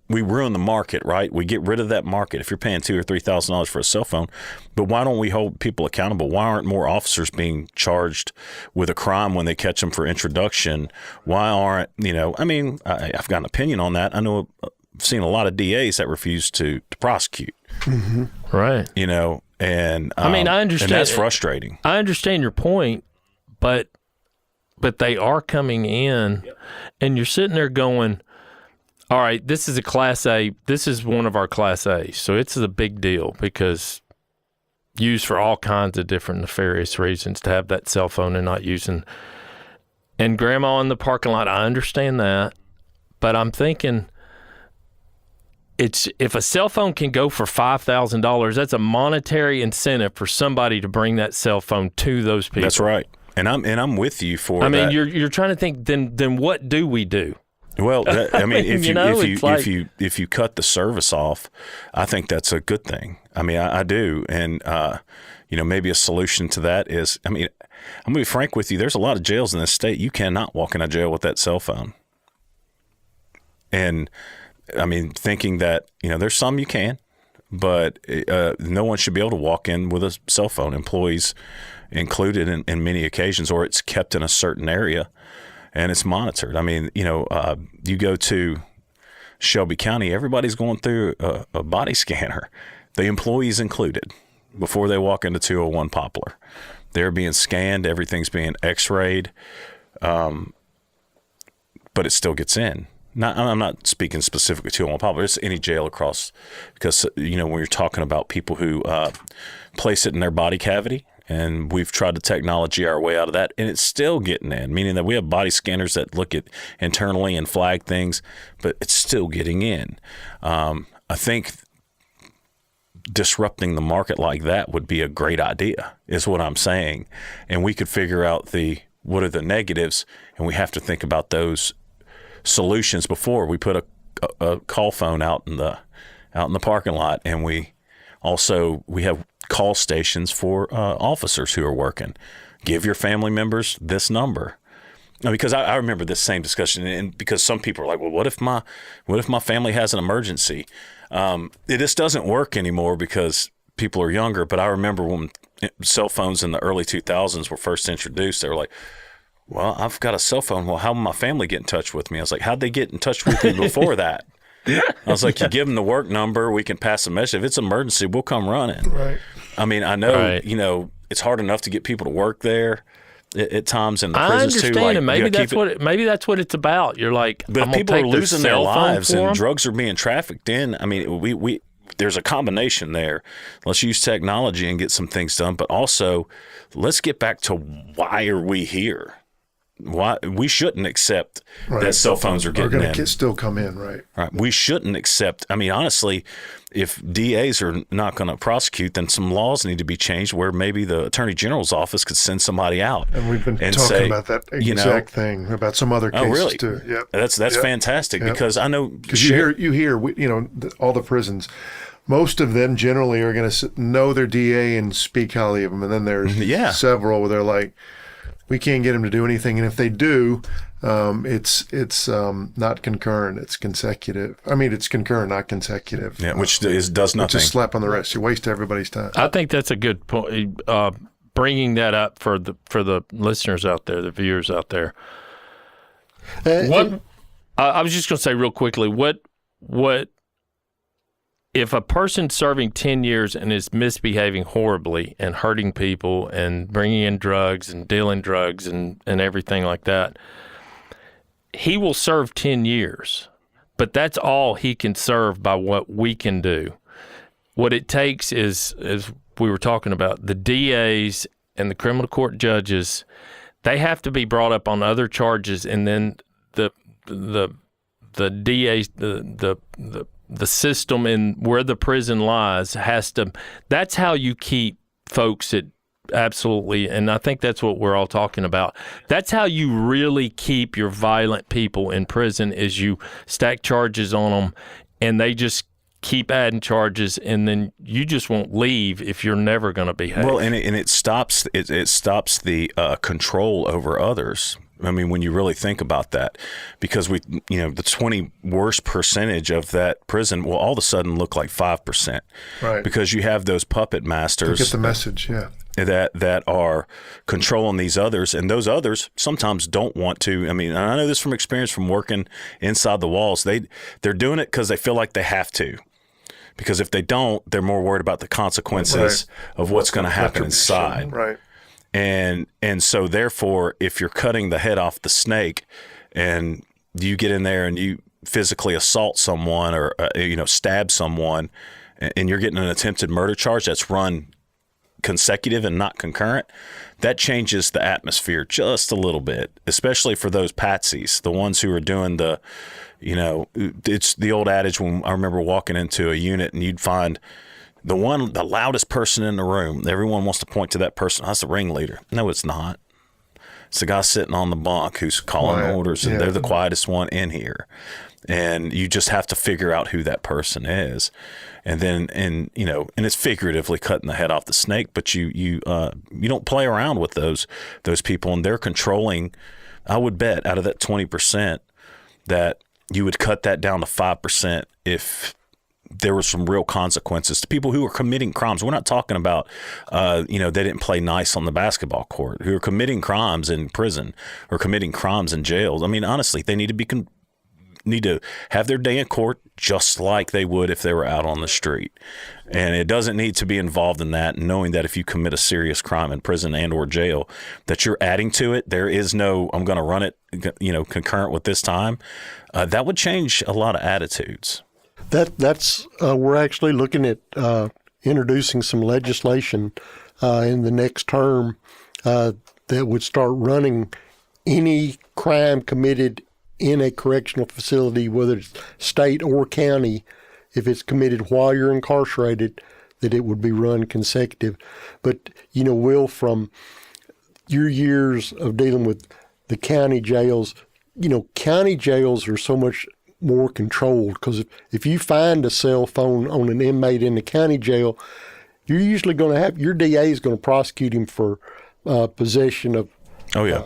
we ruin the market, right? We get rid of that market. If you're paying $2,000 or $3,000 for a cell phone, but why don't we hold people accountable? Why aren't more officers being charged with a crime when they catch them for introduction? Why aren't, I've got an opinion on that. I know I've seen a lot of DAs that refuse to prosecute. Mm-hmm. Right. And I understand. And that's frustrating. I understand your point, but they are coming in, and you're sitting there going, all right, this is a Class A. This is one of our Class A's, so it's a big deal because used for all kinds of different nefarious reasons to have that cell phone and not using. And grandma in the parking lot, I understand that, but I'm thinking, if a cell phone can go for $5,000, that's a monetary incentive for somebody to bring that cell phone to those people. That's right, and I'm with you for. I mean, you're trying to think. Then what do we do? Well, if you cut the service off, I think that's a good thing. I mean, I do, and maybe a solution to that is, I'm gonna be frank with you. There's a lot of jails in this state. You cannot walk in a jail with that cell phone, and thinking that, there's some you can, but no one should be able to walk in with a cell phone, employees included in many occasions, or it's kept in a certain area and it's monitored. You go to Shelby County, everybody's going through a body scanner, the employees included, before they walk into 201 Poplar. They're being scanned, everything's being x-rayed, but it still gets in. I'm not speaking specifically to one Poplar. It's any jail across, because when you're talking about people who place it in their body cavity, and we've tried to technology our way out of that, and it's still getting in. Meaning that we have body scanners that look at internally and flag things, but it's still getting in. I think disrupting the market like that would be a great idea, is what I'm saying, and we could figure out what are the negatives, and we have to think about those solutions before we put a call phone out in the parking lot. And we have call stations for officers who are working. Give your family members this number. Because I remember this same discussion, and because some people are like, well, what if my family has an emergency? It just doesn't work anymore because people are younger. But I remember when cell phones in the early 2000s were first introduced, they were like, well, I've got a cell phone. Well, how will my family get in touch with me? I was like, how'd they get in touch with you before that? I was like, you give them the work number, we can pass a message. If it's an emergency, we'll come running. Right. I know, it's hard enough to get people to work there at times in the prisons too. I understand, and maybe that's what it's about. You're like, but if people are losing their lives and drugs are being trafficked in, we there's a combination there. Let's use technology and get some things done, but also let's get back to why are we here? Why we shouldn't accept that cell phones are getting in. Still come in, right? Right. We shouldn't accept. Honestly, if DAs are not going to prosecute, then some laws need to be changed where maybe the Attorney General's office could send somebody out. And we've been talking about that exact thing about some other cases too. Yep. That's fantastic because I know you hear all the prisons. Most of them generally are going to know their DA and speak highly of them, and then there's several where they're like, we can't get them to do anything, and if they do, it's not concurrent. It's consecutive. It's concurrent, not consecutive. Yeah, which does nothing. It's a slap on the wrist. You waste everybody's time. I think that's a good point. Bringing that up for the listeners out there, the viewers out there. I was just going to say real quickly, what if a person's serving 10 years and is misbehaving horribly and hurting people and bringing in drugs and dealing drugs and everything like that, he will serve 10 years. But that's all he can serve by what we can do. What it takes is, as we were talking about, the DAs and the criminal court judges, they have to be brought up on other charges, and then the DA, the system and where the prison lies has to. That's how you keep folks at. Absolutely, and I think that's what we're all talking about. That's how you really keep your violent people in prison, is you stack charges on them, and they just keep adding charges, and then you just won't leave if you're never going to behave. Well, and it stops the control over others. I mean, when you really think about that, because the 20 worst percentage of that prison will all of a sudden look like 5%, right? Because you have those puppet masters. Get the message, yeah. That are controlling these others, and those others sometimes don't want to. I mean, I know this from experience from working inside the walls. They're doing it because they feel like they have to. Because if they don't, they're more worried about the consequences of what's going to happen inside. Right. And so therefore, if you're cutting the head off the snake, and you get in there and you physically assault someone or stab someone, and you're getting an attempted murder charge that's run consecutive and not concurrent, that changes the atmosphere just a little bit, especially for those patsies, the ones who are doing the, it's the old adage when I remember walking into a unit and you'd find the loudest person in the room. Everyone wants to point to that person. That's the ringleader. No, it's not. It's the guy sitting on the bunk who's calling orders, and they're the quietest one in here. And you just have to figure out who that person is. And then, and it's figuratively cutting the head off the snake, but you don't play around with those people, and they're controlling. I would bet out of that 20% that you would cut that down to 5% if there were some real consequences to people who are committing crimes. We're not talking about, they didn't play nice on the basketball court, who are committing crimes in prison or committing crimes in jails. I mean, honestly, they need to need to have their day in court just like they would if they were out on the street. And it doesn't need to be involved in that, knowing that if you commit a serious crime in prison and or jail, that you're adding to it. There is no, I'm going to run it, concurrent with this time. That would change a lot of attitudes. That's we're actually looking at introducing some legislation in the next term that would start running any crime committed in a correctional facility, whether it's state or county, if it's committed while you're incarcerated, that it would be run consecutive. But, Will, from your years of dealing with the county jails, county jails are so much more controlled, because if you find a cell phone on an inmate in the county jail, you're usually going to have, your DA is going to prosecute him for possession of. Oh, yeah.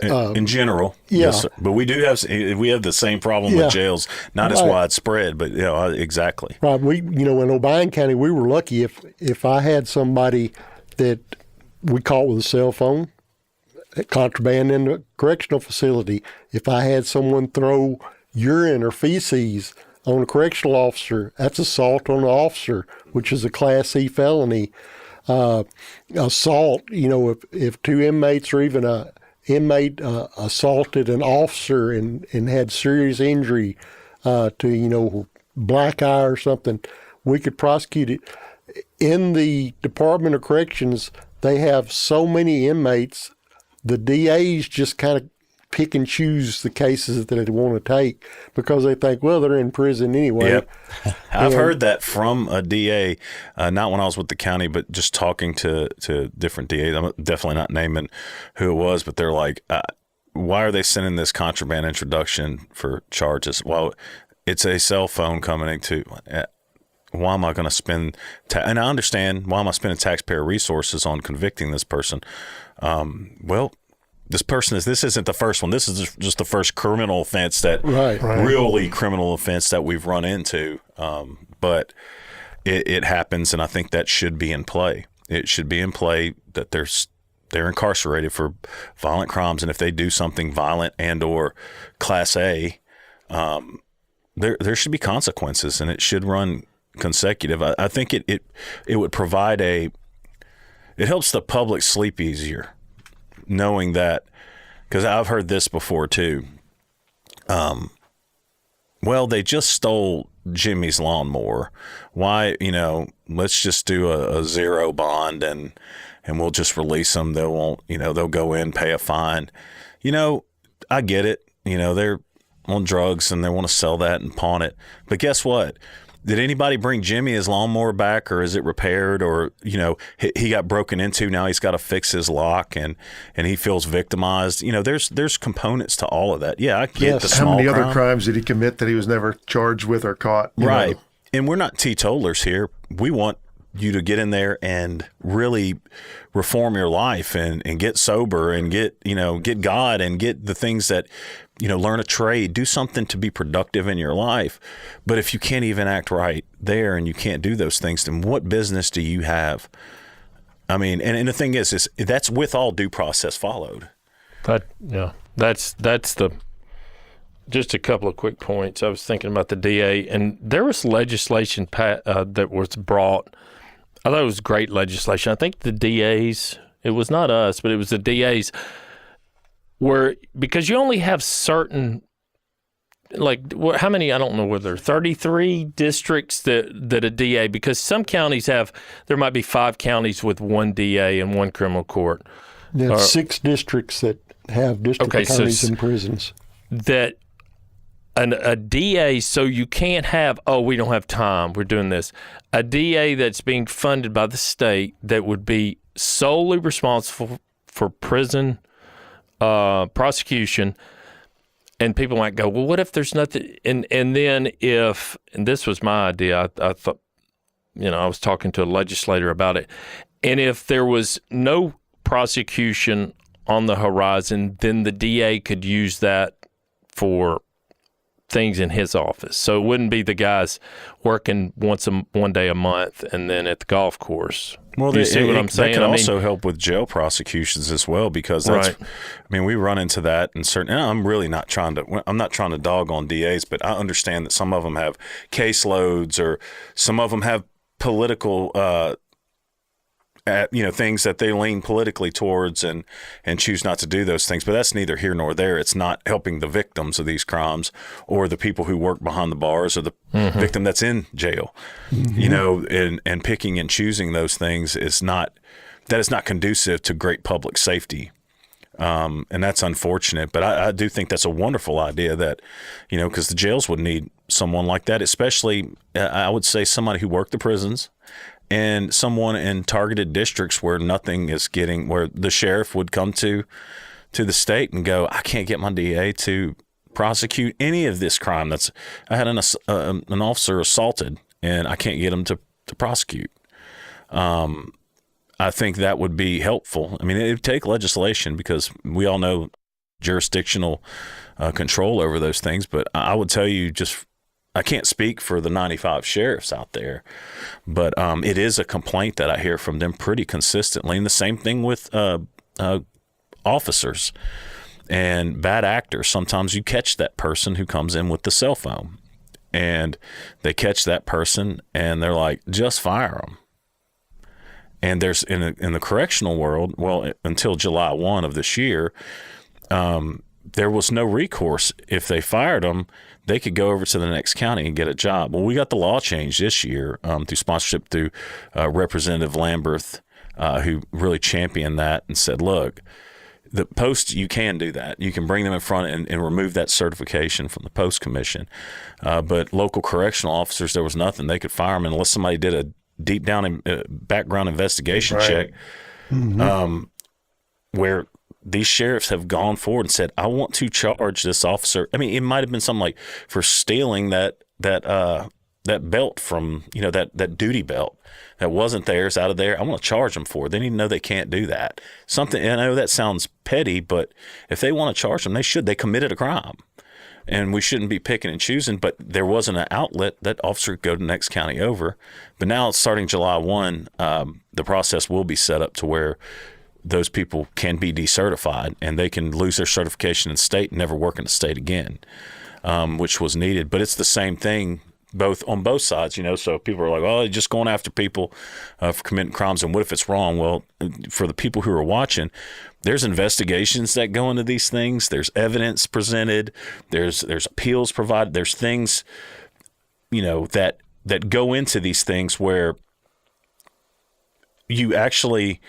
In general, yeah. Yes, sir. But we have the same problem with jails, not as widespread, but exactly. Right. We, in Obion County, we were lucky if I had somebody that we caught with a cell phone, contraband in a correctional facility. If I had someone throw urine or feces on a correctional officer, that's assault on an officer, which is a Class C felony. Assault, if two inmates or even a inmate assaulted an officer and had serious injury to, black eye or something, we could prosecute it. In the Department of Corrections, they have so many inmates, the DAs just kind of pick and choose the cases that they want to take because they think, well, they're in prison anyway. Yep. I've heard that from a DA, not when I was with the county, but just talking to different DAs. I'm definitely not naming who it was, but they're like, why are they sending this contraband introduction for charges? Well, it's a cell phone coming into, why am I going to spend, and I understand, why am I spending taxpayer resources on convicting this person? Well, this isn't the first one. This is just the first criminal offense really criminal offense that we've run into. But it happens, and I think that should be in play. It should be in play that they're incarcerated for violent crimes, and if they do something violent and or Class A, there should be consequences, and it should run consecutive. I think it would provide it helps the public sleep easier, knowing that, because I've heard this before too. Well, they just stole Jimmy's lawnmower. Why, let's just do a zero bond and and we'll just release them. They won't, they'll go in, pay a fine. I get it. They're on drugs and they want to sell that and pawn it. But guess what? Did anybody bring Jimmy his lawnmower back, or is it repaired, or, he got broken into, now he's got to fix his lock and he feels victimized. There's components to all of that. Yeah, I get the small How many crime. other crimes did he commit that he was never charged with or caught? Right. And we're not teetotalers here. We want you to get in there and really reform your life and get sober and get God and get the things that, learn a trade, do something to be productive in your life. But if you can't even act right there and you can't do those things, then what business do you have? I mean, and the thing is that's with all due process followed. That's the, just a couple of quick points. I was thinking about the DA, and there was legislation that was brought. I thought it was great legislation. I think the DAs, it was not us, but it was the DAs, where, because you only have certain, how many, I don't know whether 33 districts that a DA, because some counties there might be 5 counties with one DA and one criminal court. There's 6 districts that have district attorneys and prisons. That a DA, so you can't have, we don't have time, we're doing this. A DA that's being funded by the state that would be solely responsible for prison prosecution, and people might go, well, what if there's nothing? And then and this was my idea, I thought, I was talking to a legislator about it, and if there was no prosecution on the horizon, then the DA could use that for things in his office. So it wouldn't be the guys working one day a month and then at the golf course. Well, you see what I'm saying? That can also help with jail prosecutions as well, because that's, right. We run into that in certain, and I'm not trying to dog on DAs, but I understand that some of them have caseloads, or some of them have political, things that they lean politically towards and choose not to do those things. But that's neither here nor there. It's not helping the victims of these crimes or the people who work behind the bars or the victim that's in jail. And picking and choosing those things is not conducive to great public safety. And that's unfortunate. But I do think that's a wonderful idea that, because the jails would need someone like that, especially, I would say, somebody who worked the prisons, and someone in targeted districts where nothing is getting, where the sheriff would come to the state and go, I can't get my DA to prosecute any of this crime. I had an officer assaulted and I can't get him to prosecute. I think that would be helpful. It would take legislation, because we all know jurisdictional control over those things. But I would tell you, I can't speak for the 95 sheriffs out there, but it is a complaint that I hear from them pretty consistently. And the same thing with officers and bad actors. Sometimes you catch that person who comes in with the cell phone, and they catch that person and they're like, just fire them. And there's in the correctional world, well, until July 1 of this year, there was no recourse. If they fired them, they could go over to the next county and get a job. Well, we got the law changed this year through sponsorship through Representative Lamberth, who really championed that and said, look, the post, you can do that. You can bring them in front and remove that certification from the post commission. But local correctional officers, there was nothing. They could fire them unless somebody did a deep down background investigation check, where these sheriffs have gone forward and said, I want to charge this officer. It might have been something like for stealing that belt from, that duty belt that wasn't theirs out of there. I want to charge them for it. They need to know they can't do that. Something, and I know that sounds petty, but if they want to charge them, they should. They committed a crime. And we shouldn't be picking and choosing, but there wasn't an outlet. That officer could go to the next county over. But now, starting July 1, the process will be set up to where those people can be decertified and they can lose their certification in the state and never work in the state again, which was needed. But it's the same thing on both sides, so people are like, oh, you're just going after people for committing crimes. And what if it's wrong? Well, for the people who are watching, there's investigations that go into these things. There's evidence presented. There's appeals provided. There's things, that go into these things where you actually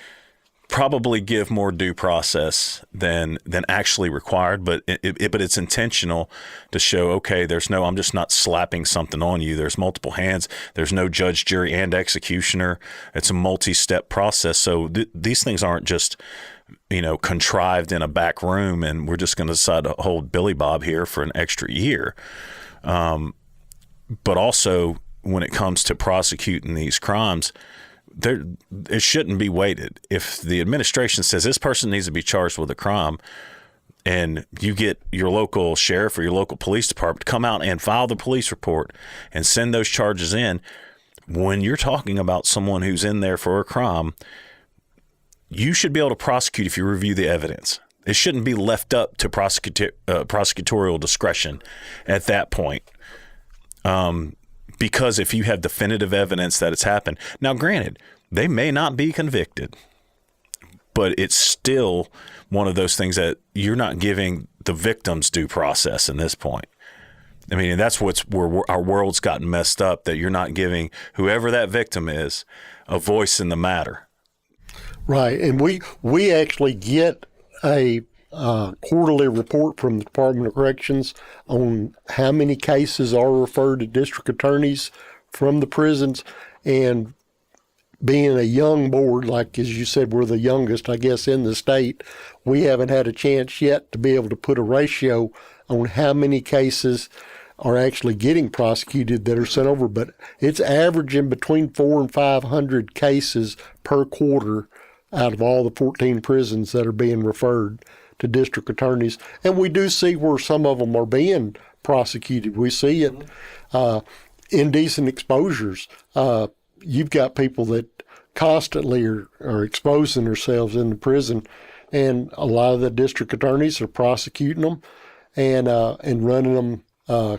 probably give more due process than actually required, but it's intentional to show, okay, I'm just not slapping something on you. There's multiple hands. There's no judge, jury, and executioner. It's a multi-step process. So these things aren't just, contrived in a back room and we're just going to decide to hold Billy Bob here for an extra year. But also when it comes to prosecuting these crimes, it shouldn't be weighted. If the administration says this person needs to be charged with a crime, and you get your local sheriff or your local police department to come out and file the police report and send those charges in, when you're talking about someone who's in there for a crime, you should be able to prosecute if you review the evidence. It shouldn't be left up to prosecutorial discretion at that point. Because if you have definitive evidence that it's happened, now granted, they may not be convicted, but it's still one of those things that you're not giving the victims due process in this point. I mean, and that's where our world's gotten messed up, that you're not giving whoever that victim is a voice in the matter. Right. And we actually get a quarterly report from the Department of Corrections on how many cases are referred to district attorneys from the prisons. And being a young board, like as you said, we're the youngest, I guess, in the state, we haven't had a chance yet to be able to put a ratio on how many cases are actually getting prosecuted that are sent over. But it's averaging between 400 and 500 cases per quarter out of all the 14 prisons that are being referred to district attorneys. And we do see where some of them are being prosecuted. We see it, indecent exposures. You've got people that constantly are exposing themselves in the prison, and a lot of the district attorneys are prosecuting them and running them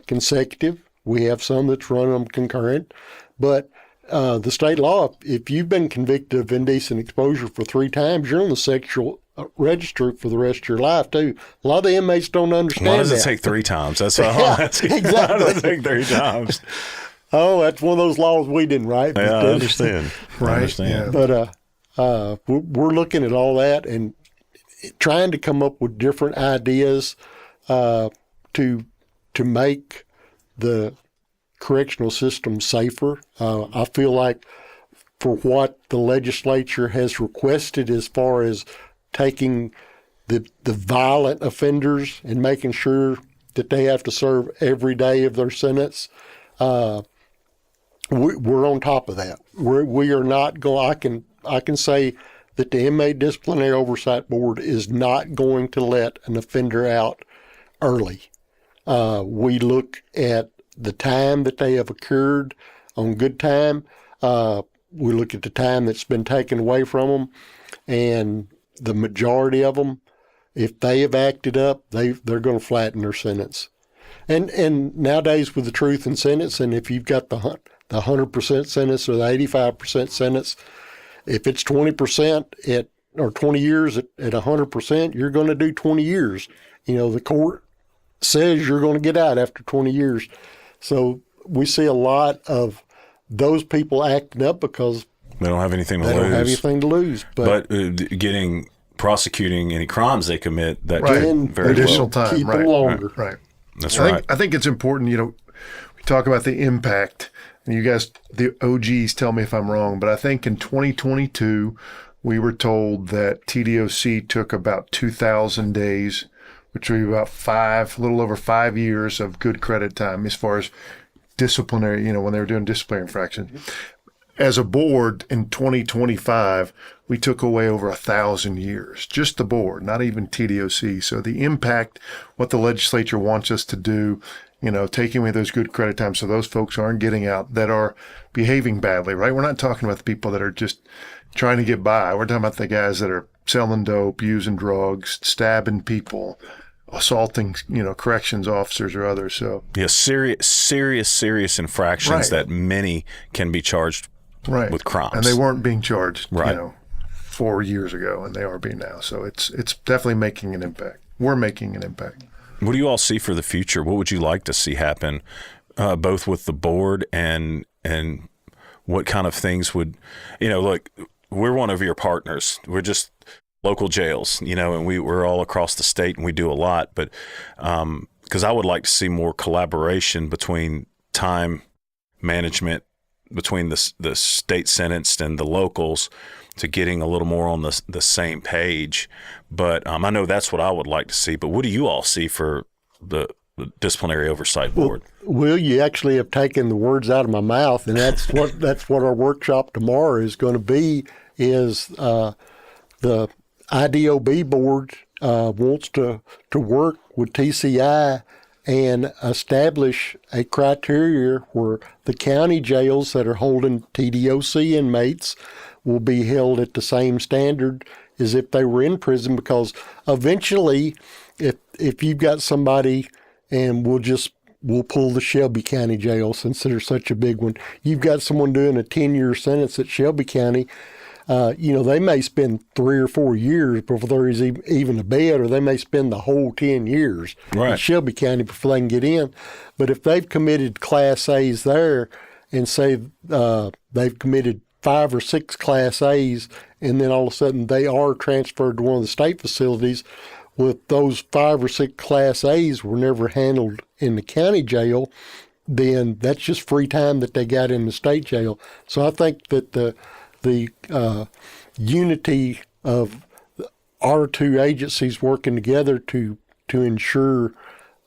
consecutive. We have some that's running them concurrent. But the state law, if you've been convicted of indecent exposure for 3 times, you're on the sexual register for the rest of your life too. A lot of the inmates don't understand that. Why does it take 3 times? That's what I'm asking. Exactly. Why does it take 3 times? Oh, that's one of those laws we didn't write. Yeah, I understand. Right. I understand. But we're looking at all that and trying to come up with different ideas to make the correctional system safer. I feel like for what the legislature has requested as far as taking the violent offenders and making sure that they have to serve every day of their sentence, we're on top of that. We are not going. I can say that the Inmate Disciplinary Oversight Board is not going to let an offender out early. We look at the time that they have occurred on good time. We look at the time that's been taken away from them, and the majority of them, if they have acted up, they're going to flatten their sentence. And nowadays with the truth in sentencing, if you've got the 100% sentence or the 85% sentence, if it's 20% or 20 years at 100%, you're going to do 20 years. The court says you're going to get out after 20 years. So we see a lot of those people acting up because they don't have anything to they lose. don't have anything to lose. But prosecuting any crimes they commit, that Right. can very Additional well. time. keep Right. them longer. Right. That's I right. think, I think it's important, we talk about the impact, and you guys, the OGs, tell me if I'm wrong, but I think in 2022, we were told that TDOC took about 2,000 days, which would be about a little over 5 years of good credit time as far as disciplinary, when they were doing disciplinary infractions. As a board in 2025, we took away over 1,000 years, just the board, not even TDOC. So the impact, what the legislature wants us to do, taking away those good credit times so those folks aren't getting out that are behaving badly, right? We're not talking about the people that are just trying to get by. We're talking about the guys that are selling dope, using drugs, stabbing people, assaulting, corrections officers or others. So Yeah, serious infractions Right. that many can be charged right. with crimes. And they weren't being charged, Right. 4 years ago, and they are being now. So it's definitely making an impact. We're making an impact. What do you all see for the future? What would you like to see happen, both with the board and what kind of things would, look, we're one of your partners. We're just local jails, and we're all across the state and we do a lot. But because I would like to see more collaboration between time management, between the state sentenced and the locals, to getting a little more on the same page. But I know that's what I would like to see. But what do you all see for the disciplinary oversight board? Well, you actually have taken the words out of my mouth, and that's what our workshop tomorrow is going to be. Is the IDOB board wants to work with TCI and establish a criteria where the county jails that are holding TDOC inmates will be held at the same standard as if they were in prison, because eventually if you've got somebody, and we'll pull the Shelby County Jail since they're such a big one. You've got someone doing a 10-year sentence at Shelby County. They may spend 3 or 4 years before there is even a bed, or they may spend the whole 10 years in Shelby County before they can get in. But if they've committed Class A's there, and say they've committed 5 or 6 Class A's, and then all of a sudden they are transferred to one of the state facilities, with those 5 or 6 Class A's were never handled in the county jail, then that's just free time that they got in the state jail. So I think that the unity of our two agencies working together to ensure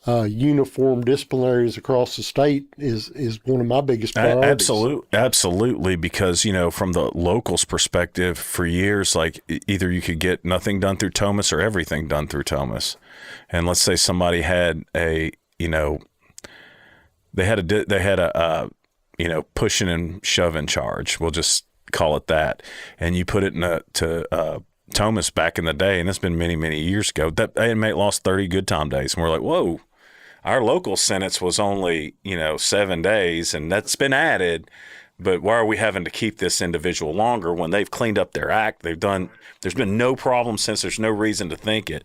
uniform disciplinaries across the state is one of my biggest priorities. Absolutely, because from the locals' perspective, for years, like either you could get nothing done through Thomas or everything done through Thomas, and let's say somebody had a pushing and shoving charge. We'll just call it that, and you put it to Thomas back in the day, and it's been many, many years ago. That inmate lost 30 good time days, and we're like, whoa. Our local sentence was only, 7 days, and that's been added. But why are we having to keep this individual longer when they've cleaned up their act? There's been no problem since. There's no reason to think it.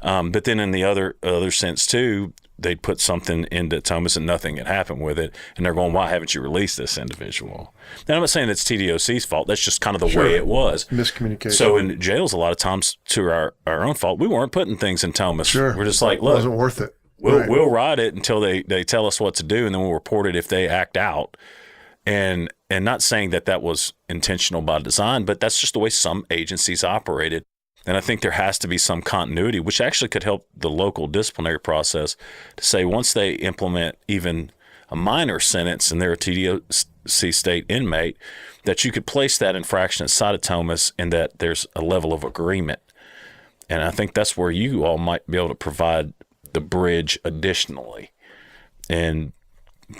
But then in the other sense too, they'd put something into Thomas and nothing had happened with it. And they're going, why haven't you released this individual? Now, I'm not saying it's TDOC's fault. That's just kind of the way it was. Miscommunication. So in jails, a lot of times, to our own fault, we weren't putting things in Thomas. Sure. We're just like, look. It wasn't worth it. We'll ride it until they tell us what to do, and then we'll report it if they act out. And not saying that was intentional by design, but that's just the way some agencies operated. And I think there has to be some continuity, which actually could help the local disciplinary process to say once they implement even a minor sentence and they're a TDOC state inmate, that you could place that infraction inside of Thomas and that there's a level of agreement. And I think that's where you all might be able to provide the bridge additionally. And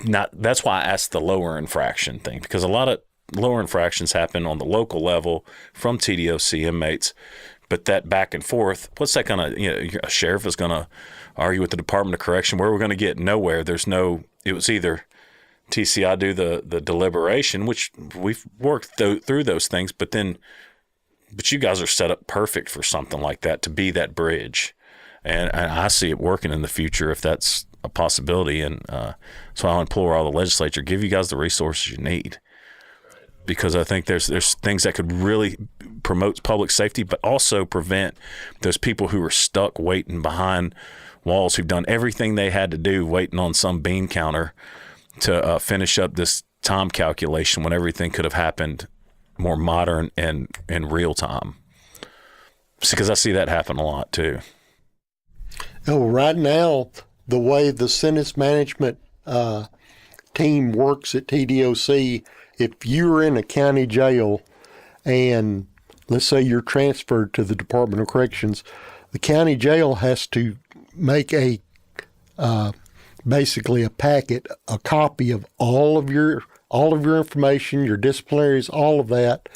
that's why I asked the lower infraction thing, because a lot of lower infractions happen on the local level from TDOC inmates, but that back and forth, what's that going to, a sheriff is going to argue with the Department of Correction, where we're going to get nowhere. It was either TCI do the deliberation, which we've worked through those things, but you guys are set up perfect for something like that, to be that bridge. And I see it working in the future if that's a possibility. And so I implore all the legislature, give you guys the resources you need, because I think there's things that could really promote public safety, but also prevent those people who are stuck waiting behind walls, who've done everything they had to do, waiting on some bean counter to finish up this time calculation when everything could have happened more modern and in real time. Because I see that happen a lot too. Oh, right now, the way the sentence management team works at TDOC, if you're in a county jail and let's say you're transferred to the Department of Corrections, the county jail has to make basically a packet, a copy of all of your information, your disciplinaries, all of that.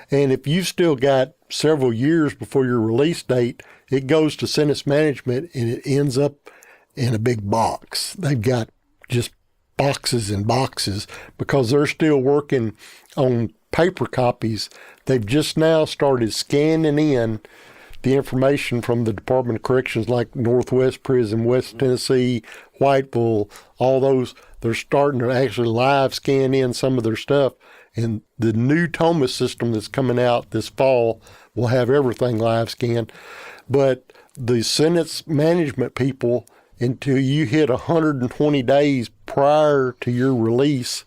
And if you've still got several years before your release date, it goes to sentence management and it ends up in a big box. They've got just boxes and boxes because they're still working on paper copies. They've just now started scanning in the information from the Department of Corrections, like Northwest Prison, West Tennessee, Whiteville, all those. They're starting to actually live scan in some of their stuff, And the new Thomas system that's coming out this fall will have everything live scanned. But the sentence management people, until you hit 120 days prior to your release,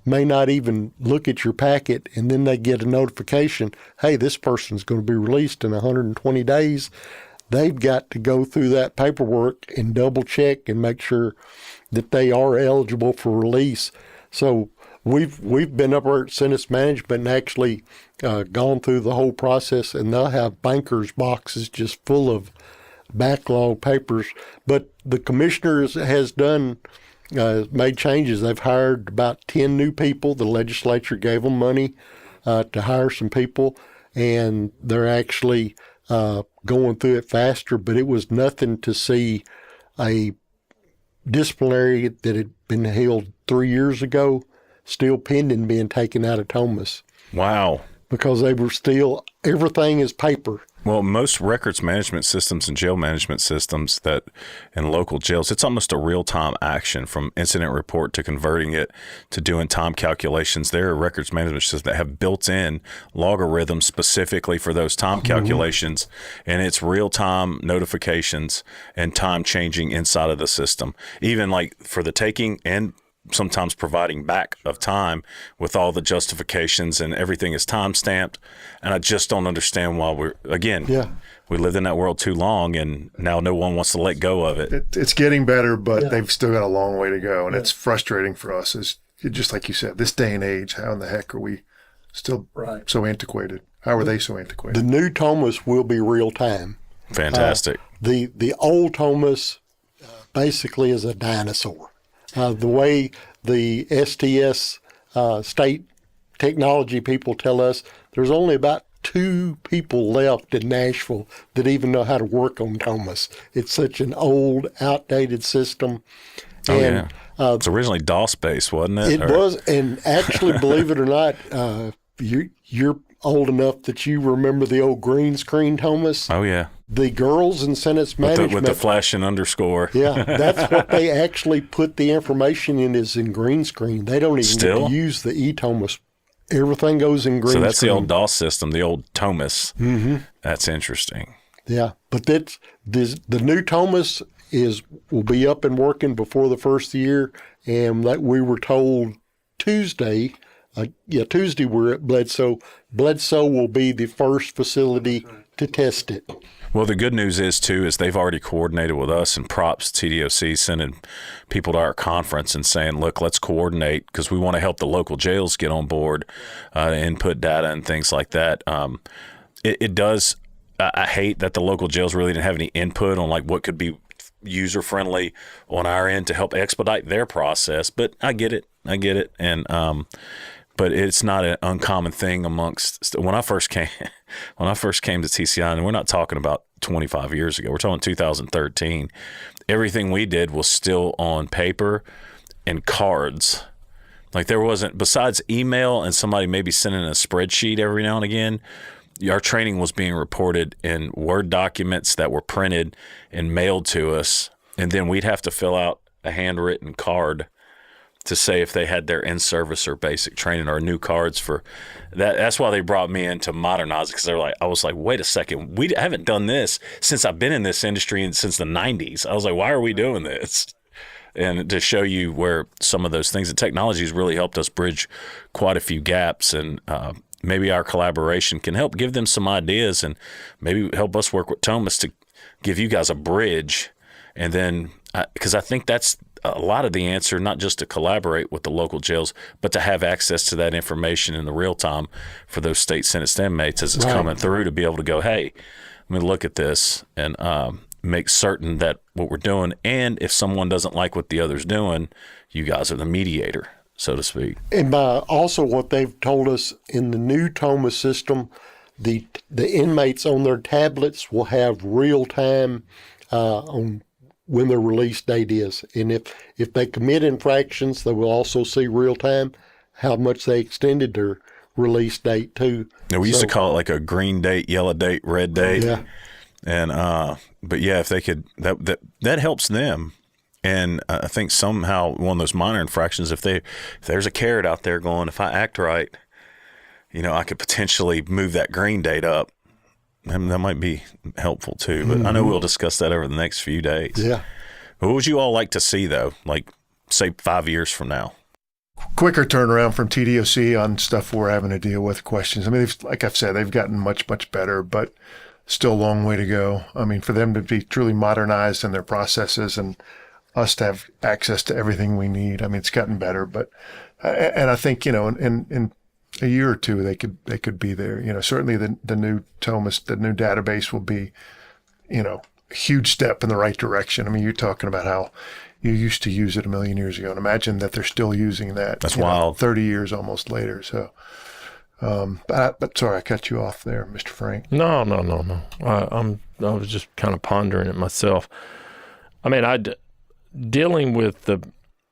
may not even look at your packet, and then they get a notification, hey, this person's going to be released in 120 days. They've got to go through that paperwork and double check and make sure that they are eligible for release. So we've been up at sentence management and actually gone through the whole process, and they'll have bankers boxes just full of backlog papers. But the commissioner has done made changes. They've hired about 10 new people. The legislature gave them money to hire some people, and they're actually going through it faster. But it was nothing to see a disciplinary that had been held 3 years ago still pending being taken out of Thomas. Wow. Because they were still, everything is paper. Well, most records management systems and jail management systems that in local jails, it's almost a real-time action from incident report to converting it to doing time calculations. There are records management systems that have built-in logarithms specifically for those time calculations, and it's real-time notifications and time changing inside of the system. Even like for the taking and sometimes providing back of time with all the justifications and everything is time stamped. And I just don't understand why we lived in that world too long, and now no one wants to let go of it. It's getting better, but they've still got a long way to go. And it's frustrating for us. It's just like you said, this day and age, how in the heck are we still so antiquated? How are they so antiquated? The new Thomas will be real time. Fantastic. The old Thomas basically is a dinosaur. The way the STS state technology people tell us, there's only about 2 people left in Nashville that even know how to work on Thomas. It's such an old, outdated system. It's originally DOS-based, wasn't it? It was, and actually, believe it or not, you're old enough that you remember the old green screen Thomas. Oh, yeah. The girls in sentence management. With the flash and underscore. Yeah, that's what they actually put the information in, is in green screen. They don't even get to use the e-Thomas. Everything goes in green screen. So that's the old DOS system, the old Thomas. Mm-hmm. That's interesting. Yeah, but the new Thomas will be up and working before the first year, and that we were told Tuesday. Tuesday we're at Bledsoe. Bledsoe will be the first facility to test it. Well, the good news is they've already coordinated with us, and props TDOC sending people to our conference and saying, look, let's coordinate because we want to help the local jails get on board, input data and things like that. It does. I hate that the local jails really didn't have any input on like what could be user friendly on our end to help expedite their process. But I get it. And, but it's not an uncommon thing amongst when I first came to TCI, and we're not talking about 25 years ago. We're talking 2013. Everything we did was still on paper and cards. Like there wasn't, besides email and somebody maybe sending a spreadsheet every now and again, our training was being reported in Word documents that were printed and mailed to us, and then we'd have to fill out a handwritten card to say if they had their in-service or basic training or new cards for that. That's why they brought me in to modernize it, because I was like, wait a second, I haven't done this since I've been in this industry and since the 90s. I was like, why are we doing this? And to show you where some of those things, and technology has really helped us bridge quite a few gaps, and maybe our collaboration can help give them some ideas and maybe help us work with Thomas to give you guys a bridge. And then, because I think that's a lot of the answer, not just to collaborate with the local jails, but to have access to that information in the real time for those state sentenced inmates as it's coming through, to be able to go, hey, let me look at this and make certain that what we're doing. And if someone doesn't like what the other's doing, you guys are the mediator, so to speak. And by also what they've told us in the new Thomas system, the inmates on their tablets will have real time on when their release date is. And if they commit infractions, they will also see real time how much they extended their release date too. Now, we used to call it like a green date, yellow date, red date. Yeah. And but yeah, if they could, that helps them. And I think somehow one of those minor infractions, if there's a carrot out there going, if I act right, I could potentially move that green date up. And that might be helpful too. But I know we'll discuss that over the next few days. Yeah. But what would you all like to see, though? Like, say, 5 years from now? Quicker turnaround from TDOC on stuff we're having to deal with, questions. I mean, like I've said, they've gotten much, much better, but still a long way to go. I mean, for them to be truly modernized in their processes and us to have access to everything we need. I mean, it's gotten better, but, and I think, in a year or two, they could be there. Certainly the new TOMAS, the new database will be, a huge step in the right direction. I mean, you're talking about how you used to use it a million years ago, and imagine that they're still using that. That's wild. 30 years almost later. So, but sorry, I cut you off there, Mr. Frank. No. I was just kind of pondering it myself. I mean, dealing with the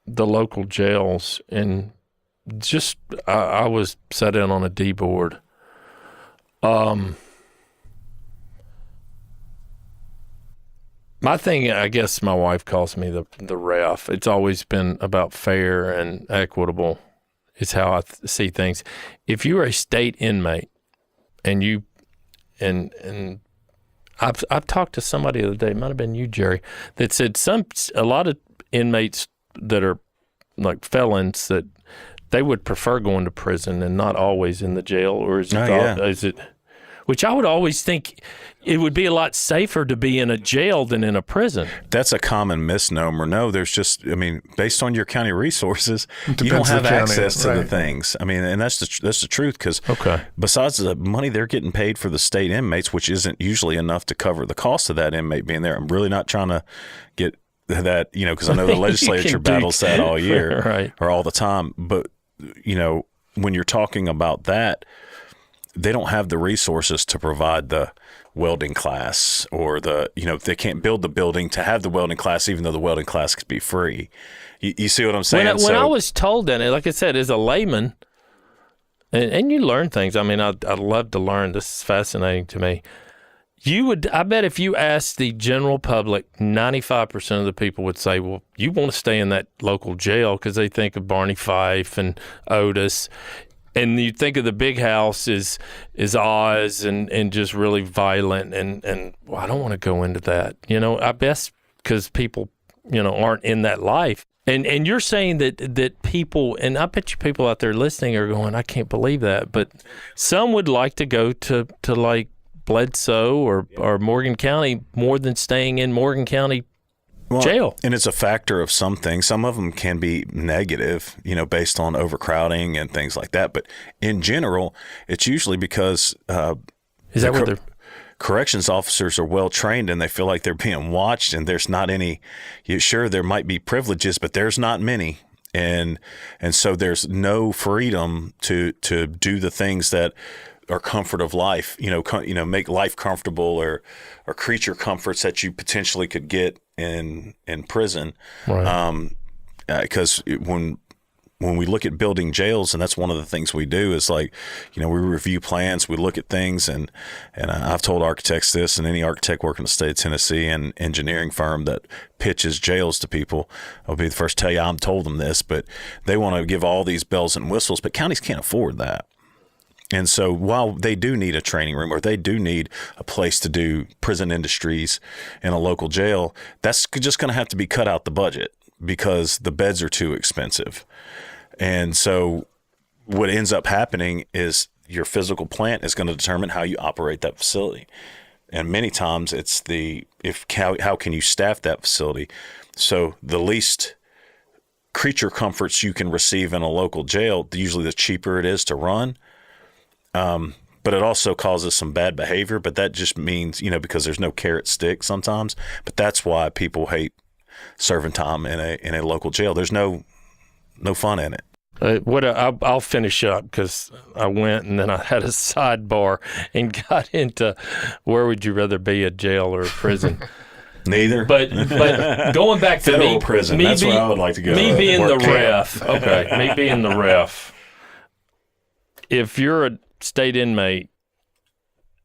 local jails, and just I was set in on a D board. My thing, I guess my wife calls me the ref. It's always been about fair and equitable is how I see things. If you are a state inmate and you, and I've talked to somebody the other day, it might have been you, Jerry, that said a lot of inmates that are like felons that they would prefer going to prison and not always in the jail, or is it which I would always think it would be a lot safer to be in a jail than in a prison. That's a common misnomer. No, there's just, based on your county resources, you don't Depends on have the county, access to the right. things. And that's the truth, because Okay. besides the money they're getting paid for the state inmates, which isn't usually enough to cover the cost of that inmate being there. I'm really not trying to get that, because I know the legislature battles that all year Right. or all the time. But, when you're talking about that, they don't have the resources to provide the welding class, or they can't build the building to have the welding class, even though the welding class could be free. You see what I'm saying? When I was told that, like I said, as a layman, and you learn things. I mean, I love to learn. This is fascinating to me. I bet if you asked the general public, 95% of the people would say, well, you want to stay in that local jail because they think of Barney Fife and Otis. And you think of the big house is Oz and just really violent, and well, I don't want to go into that. I guess because people, aren't in that life. And you're saying that people, and I bet you people out there listening are going, I can't believe that. But some would like to go to like Bledsoe or Morgan County more than staying in Morgan County jail. And it's a factor of some things. Some of them can be negative, based on overcrowding and things like that. But in general, it's usually because is that what they're corrections officers are well trained and they feel like they're being watched, and there's not any. Sure, there might be privileges, but there's not many. And so there's no freedom to do the things that are comfort of life, make life comfortable, or creature comforts that you potentially could get in prison. right? Because when we look at building jails, and that's one of the things we do, is like, we review plans, we look at things, and I've told architects this, and any architect working in the state of Tennessee and engineering firm that pitches jails to people, I'll be the first to tell you I'm told them this, but they want to give all these bells and whistles, but counties can't afford that. And so while they do need a training room, or they do need a place to do prison industries in a local jail, that's just going to have to be cut out the budget because the beds are too expensive. And so what ends up happening is your physical plant is going to determine how you operate that facility. And many times it's how can you staff that facility? So the least creature comforts you can receive in a local jail, usually the cheaper it is to run. But it also causes some bad behavior, but that just means, because there's no carrot stick sometimes, but that's why people hate serving time in a local jail. There's no fun in it. I'll finish up because I went and then I had a sidebar and got into where would you rather be, a jail or a prison? Neither. But going back to federal prison, that's where I would like to go. Me being the Work camp. ref. Okay, me being the ref. If you're a state inmate,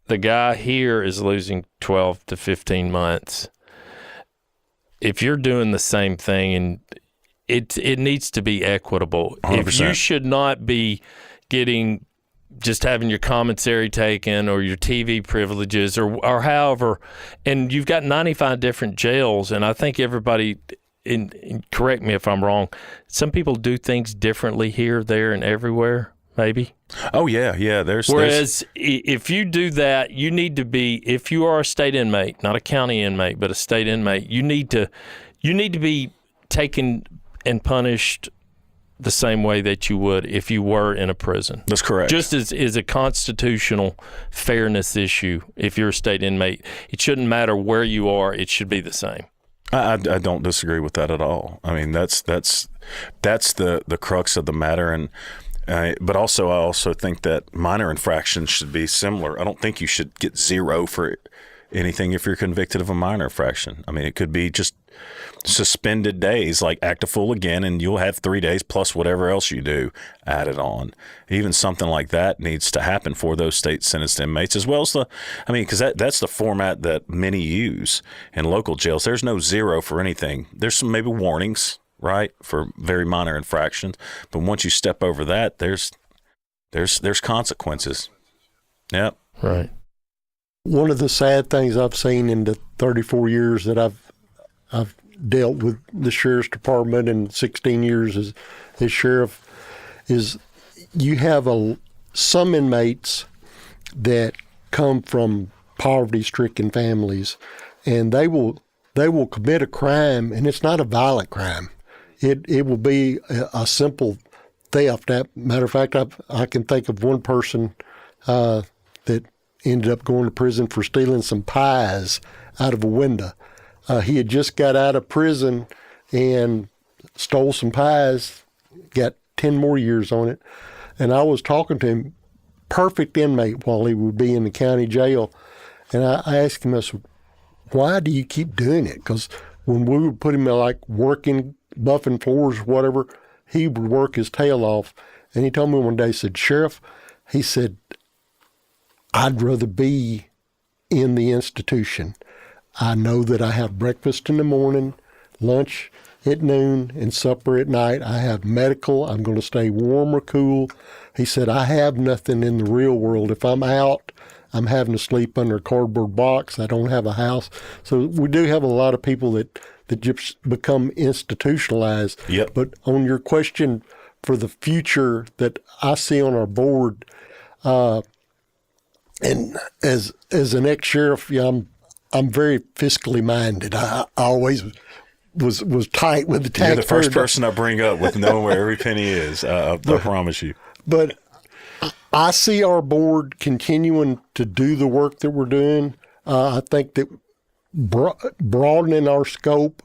the guy here is losing 12 to 15 months. If you're doing the same thing, and it needs to be equitable. 100%. If you should not be getting just having your commissary taken or your TV privileges or however, and you've got 95 different jails, and I think everybody, and correct me if I'm wrong, some people do things differently here, there, and everywhere, maybe. Oh yeah. Whereas if you do that, you need to be, if you are a state inmate, not a county inmate, but a state inmate, you need to be taken and punished the same way that you would if you were in a prison. That's correct. Just as is a constitutional fairness issue, if you're a state inmate, it shouldn't matter where you are, it should be the same. I don't disagree with that at all. I mean, that's the crux of the matter, and but I also think that minor infractions should be similar. I don't think you should get 0 for anything if you're convicted of a minor infraction. I mean, it could be just suspended days, like act a fool again, and you'll have 3 days plus whatever else you do added on. Even something like that needs to happen for those state sentenced inmates, as well as because that's the format that many use in local jails. There's no 0 for anything. There's some maybe warnings, right, for very minor infractions, but once you step over that, there's consequences. Yep. Right. One of the sad things I've seen in the 34 years that I've dealt with the sheriff's department and 16 years as sheriff is you have some inmates that come from poverty-stricken families, and they will commit a crime, and it's not a violent crime. It will be a simple theft. Matter of fact, I can think of one person that ended up going to prison for stealing some pies out of a window. He had just got out of prison and stole some pies, got 10 more years on it. And I was talking to him, perfect inmate while he would be in the county jail. And I asked him, I said, why do you keep doing it? Because when we would put him like working, buffing floors, whatever, he would work his tail off. And he told me one day, he said, Sheriff, he said, I'd rather be in the institution. I know that I have breakfast in the morning, lunch at noon, and supper at night. I have medical. I'm going to stay warm or cool. He said, I have nothing in the real world. If I'm out, I'm having to sleep under a cardboard box. I don't have a house. So we do have a lot of people that just become institutionalized. Yep. But on your question for the future that I see on our board, and as an ex-sheriff, I'm very fiscally minded. I always was tight with the tax. You're the first person I bring up with knowing where every penny is. I promise you. But I see our board continuing to do the work that we're doing. I think that broadening our scope,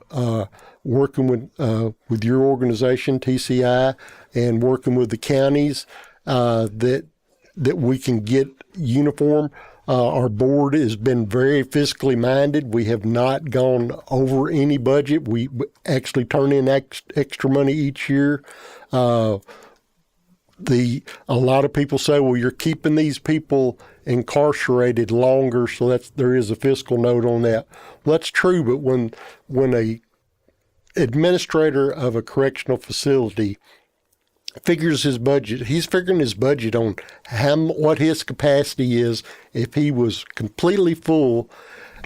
working with your organization, TCI, and working with the counties, that we can get uniform. Our board has been very fiscally minded. We have not gone over any budget. We actually turn in extra money each year. A lot of people say, well, you're keeping these people incarcerated longer, so there is a fiscal note on that. Well, that's true, but when a administrator of a correctional facility figures his budget, he's figuring his budget on what his capacity is if he was completely full.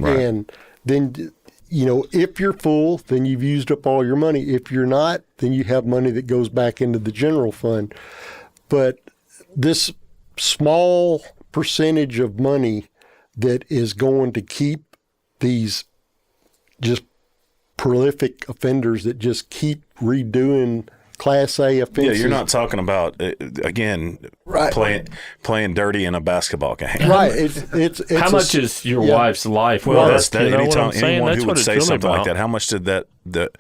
Right. And then, if you're full, then you've used up all your money. If you're not, then you have money that goes back into the general fund. But this small percentage of money that is going to keep these just prolific offenders that just keep redoing Class A offenses. Yeah, you're not talking about again, right, playing dirty in a basketball game. Right. It's how much is your wife's life well, worth? That's anyone that's who would say really something about. like that. How much did the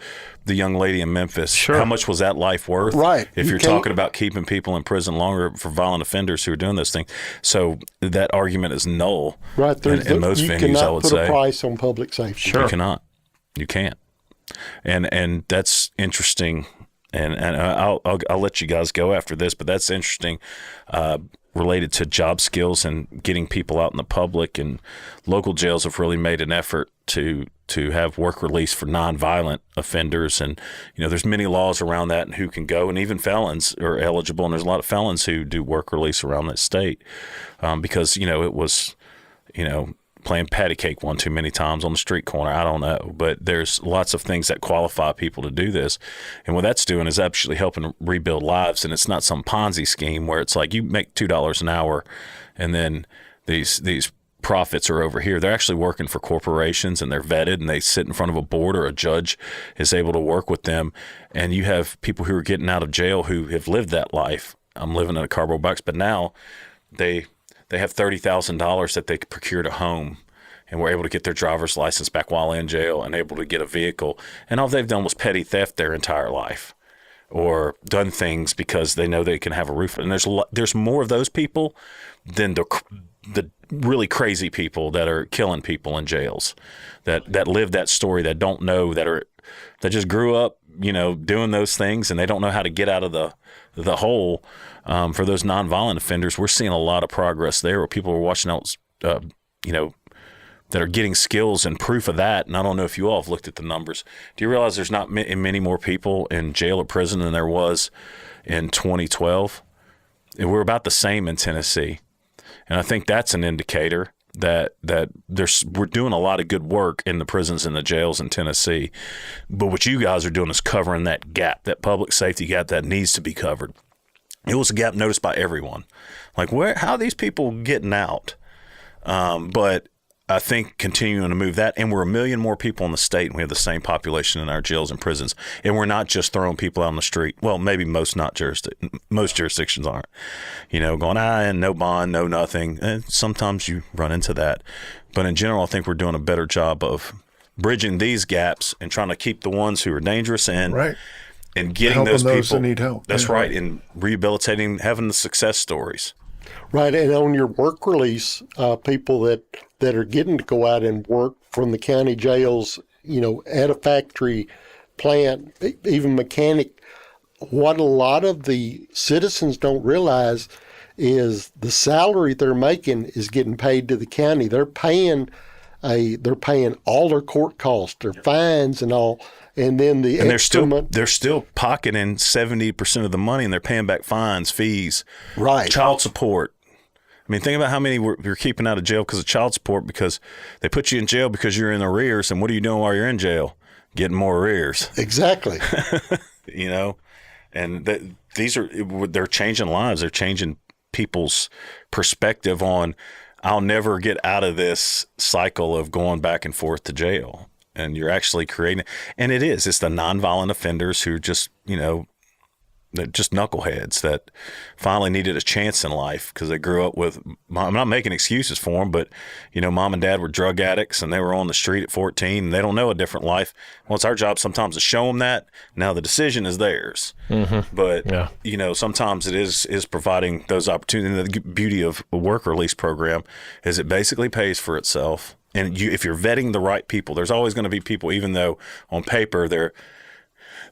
young lady in Memphis? Sure. How much was that life worth? Right. If you're talking about keeping people in prison longer for violent offenders who are doing this thing, so that argument is null. Right. In most you venues, cannot I would put say a price on public safety. Sure. You cannot. You can't. And that's interesting. And I'll let you guys go after this, but that's interesting, related to job skills and getting people out in the public. And local jails have really made an effort to to have work release for nonviolent offenders. And, there's many laws around that and who can go, and even felons are eligible. And there's a lot of felons who do work release around that state because, it was, playing patty cake one too many times on the street corner. I don't know. But there's lots of things that qualify people to do this. And what that's doing is actually helping rebuild lives. And it's not some Ponzi scheme where it's like you make $2 an hour and then these profits are over here. They're actually working for corporations, and they're vetted, and they sit in front of a board, or a judge is able to work with them. And you have people who are getting out of jail who have lived that life. I'm living in a cardboard box, but now they have $30,000 that they procured a home and were able to get their driver's license back while in jail and able to get a vehicle. And all they've done was petty theft their entire life, or done things because they know they can have a roof. And there's more of those people than the really crazy people that are killing people in jails, that live that story, that don't know, that just grew up, doing those things, and they don't know how to get out of the hole. For those nonviolent offenders, we're seeing a lot of progress there, where people are watching out, that are getting skills and proof of that. And I don't know if you all have looked at the numbers. Do you realize there's not many more people in jail or prison than there was in 2012? And we're about the same in Tennessee. And I think that's an indicator that we're doing a lot of good work in the prisons and the jails in Tennessee. But what you guys are doing is covering that gap, that public safety gap that needs to be covered. It was a gap noticed by everyone. Like, how are these people getting out? But I think continuing to move that, and we're 1 million more people in the state, and we have the same population in our jails and prisons, and we're not just throwing people out on the street. Well, maybe most jurisdictions aren't, going, and no bond, no nothing. And sometimes you run into that. But in general, I think we're doing a better job of bridging these gaps and trying to keep the ones who are dangerous in. Right. And getting helping those people that need help. That's right. And rehabilitating, having the success stories. Right, and on your work release, people that are getting to go out and work from the county jails, at a factory plant, even mechanic, what a lot of the citizens don't realize is the salary they're making is getting paid to the county. They're paying all their court costs, their fines and all. And then they're still pocketing 70% of the money, and they're paying back fines, fees, right, child support. I mean, think about how many we're keeping out of jail because of child support, because they put you in jail because you're in arrears. And what are you doing while you're in jail? Getting more arrears. Exactly. And they're changing lives. They're changing people's perspective on, I'll never get out of this cycle of going back and forth to jail. And you're actually creating, and it's the nonviolent offenders who just, they're just knuckleheads that finally needed a chance in life because they grew up with, I'm not making excuses for them, but, mom and dad were drug addicts and they were on the street at 14 and they don't know a different life. Well, it's our job sometimes to show them that. Now the decision is theirs. Mm-hmm. But, sometimes it is providing those opportunities. And the beauty of a work release program is it basically pays for itself. And if you're vetting the right people, there's always going to be people, even though on paper they're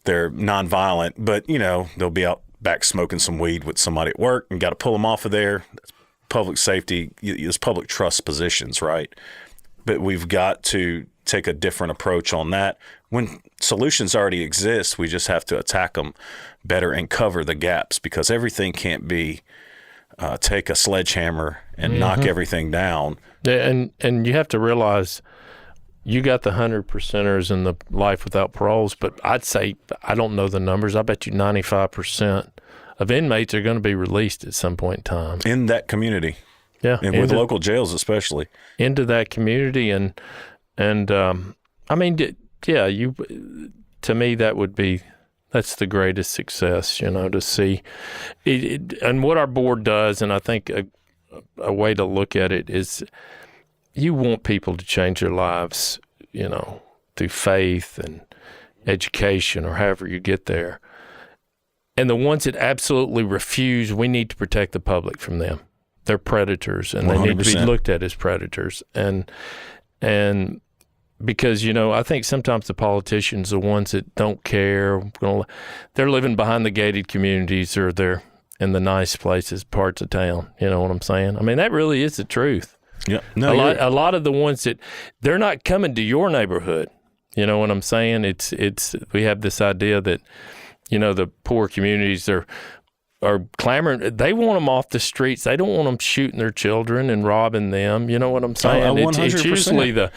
nonviolent, but they'll be out back smoking some weed with somebody at work, and got to pull them off of there. That's public safety, it's public trust positions, right? But we've got to take a different approach on that. When solutions already exist, we just have to attack them better and cover the gaps, because everything can't be take a sledgehammer and knock everything down. And you have to realize you got the 100%ers in the life without paroles, but I'd say, I don't know the numbers, I bet you 95% of inmates are going to be released at some point in time. In that community. Yeah. And with local jails especially. Into that community. And I mean, yeah, to me, that's the greatest success, to see it. And what our board does, and I think a way to look at it is, you want people to change their lives, through faith and education or however you get there. And the ones that absolutely refuse, we need to protect the public from them. They're predators, and 100%. They need to be looked at as predators. And because, I think sometimes the politicians, the ones that don't care, they're living behind the gated communities, or they're in the nice places, parts of town. You know what I'm saying? I mean, that really is the truth. Yeah, no, a lot of the ones that they're not coming to your neighborhood. You know what I'm saying? It's we have this idea that, you know, the poor communities are clamoring. They want them off the streets. They don't want them shooting their children and robbing them. You know what I'm saying? It's usually the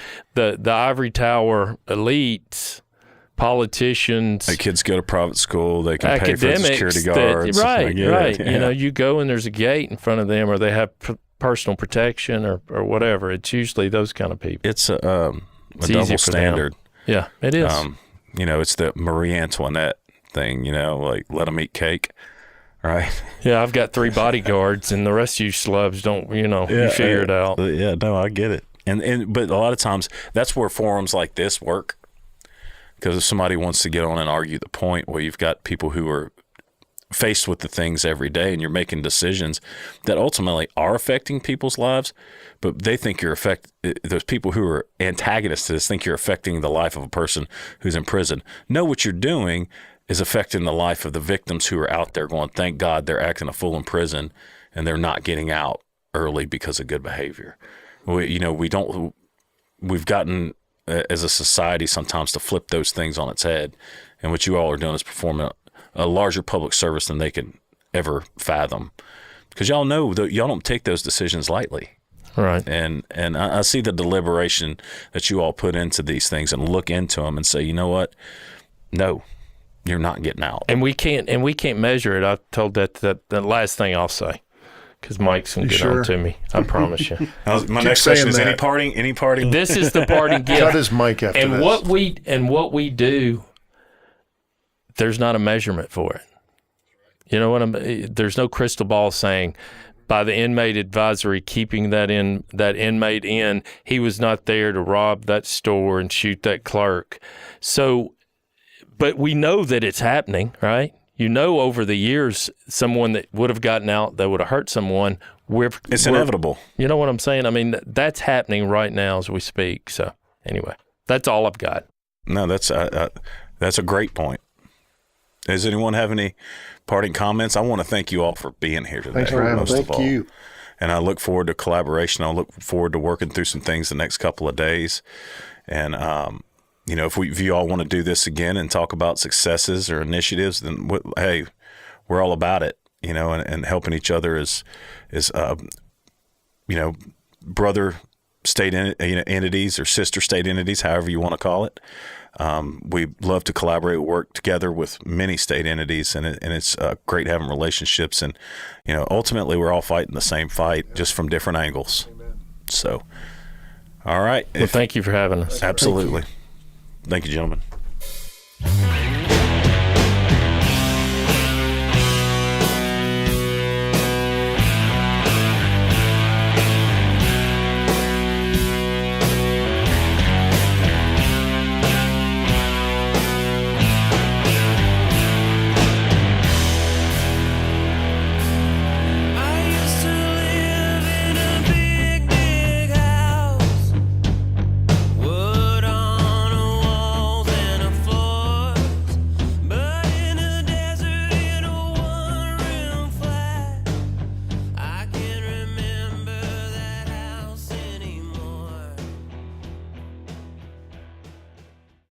ivory tower elites, politicians. The kids go to private school. They can pay for security guards. Right. Yeah. You know, you go and there's a gate in front of them, or they have personal protection or whatever. It's usually those kind of people. It's a double standard. Yeah, it is. You know, it's the Marie Antoinette thing, you know, like let them eat cake, right? Yeah, I've got 3 bodyguards, and the rest of you slubs don't, you know, you figure it out. Yeah, no, I get it. But a lot of times that's where forums like this work, because if somebody wants to get on and argue the point, where you've got people who are faced with the things every day, and you're making decisions that ultimately are affecting people's lives, but they think those people who are antagonists to this think you're affecting the life of a person who's in prison. No, what you're doing is affecting the life of the victims who are out there going, thank God they're acting a fool in prison and they're not getting out early because of good behavior. We've gotten as a society sometimes to flip those things on its head. And what you all are doing is performing a larger public service than they could ever fathom, because y'all know that y'all don't take those decisions lightly. Right. And I see the deliberation that you all put into these things and look into them and say, you know what? No, you're not getting out. And we can't measure it. I told that the last thing I'll say, because Mike's going to get on to me. I promise you. My next question is, any parting? This is the parting gift. Cut his mic after and this. What we do, there's not a measurement for it. You know what there's no crystal ball saying by the inmate advisory keeping that inmate in, he was not there to rob that store and shoot that clerk. So, but we know that it's happening, right? You know, over the years, someone that would have gotten out that would have hurt someone, it's inevitable. You know what I'm saying? I mean, that's happening right now as we speak. So anyway, that's all I've got. No, that's a great point. Does anyone have any parting comments? I want to thank you all for being here today. Thanks for having us. Thank you. And I look forward to collaboration. I look forward to working through some things the next couple of days. And, you know, if you all want to do this again and talk about successes or initiatives, then hey, we're all about it, you know, and helping each other is you know, brother state entities or sister state entities, however you want to call it. We love to collaborate, work together with many state entities, and it's great having relationships. And, you know, ultimately we're all fighting the same fight, just from different angles. Amen. So, all right. Well, thank you for having us. Absolutely. Thank you, gentlemen.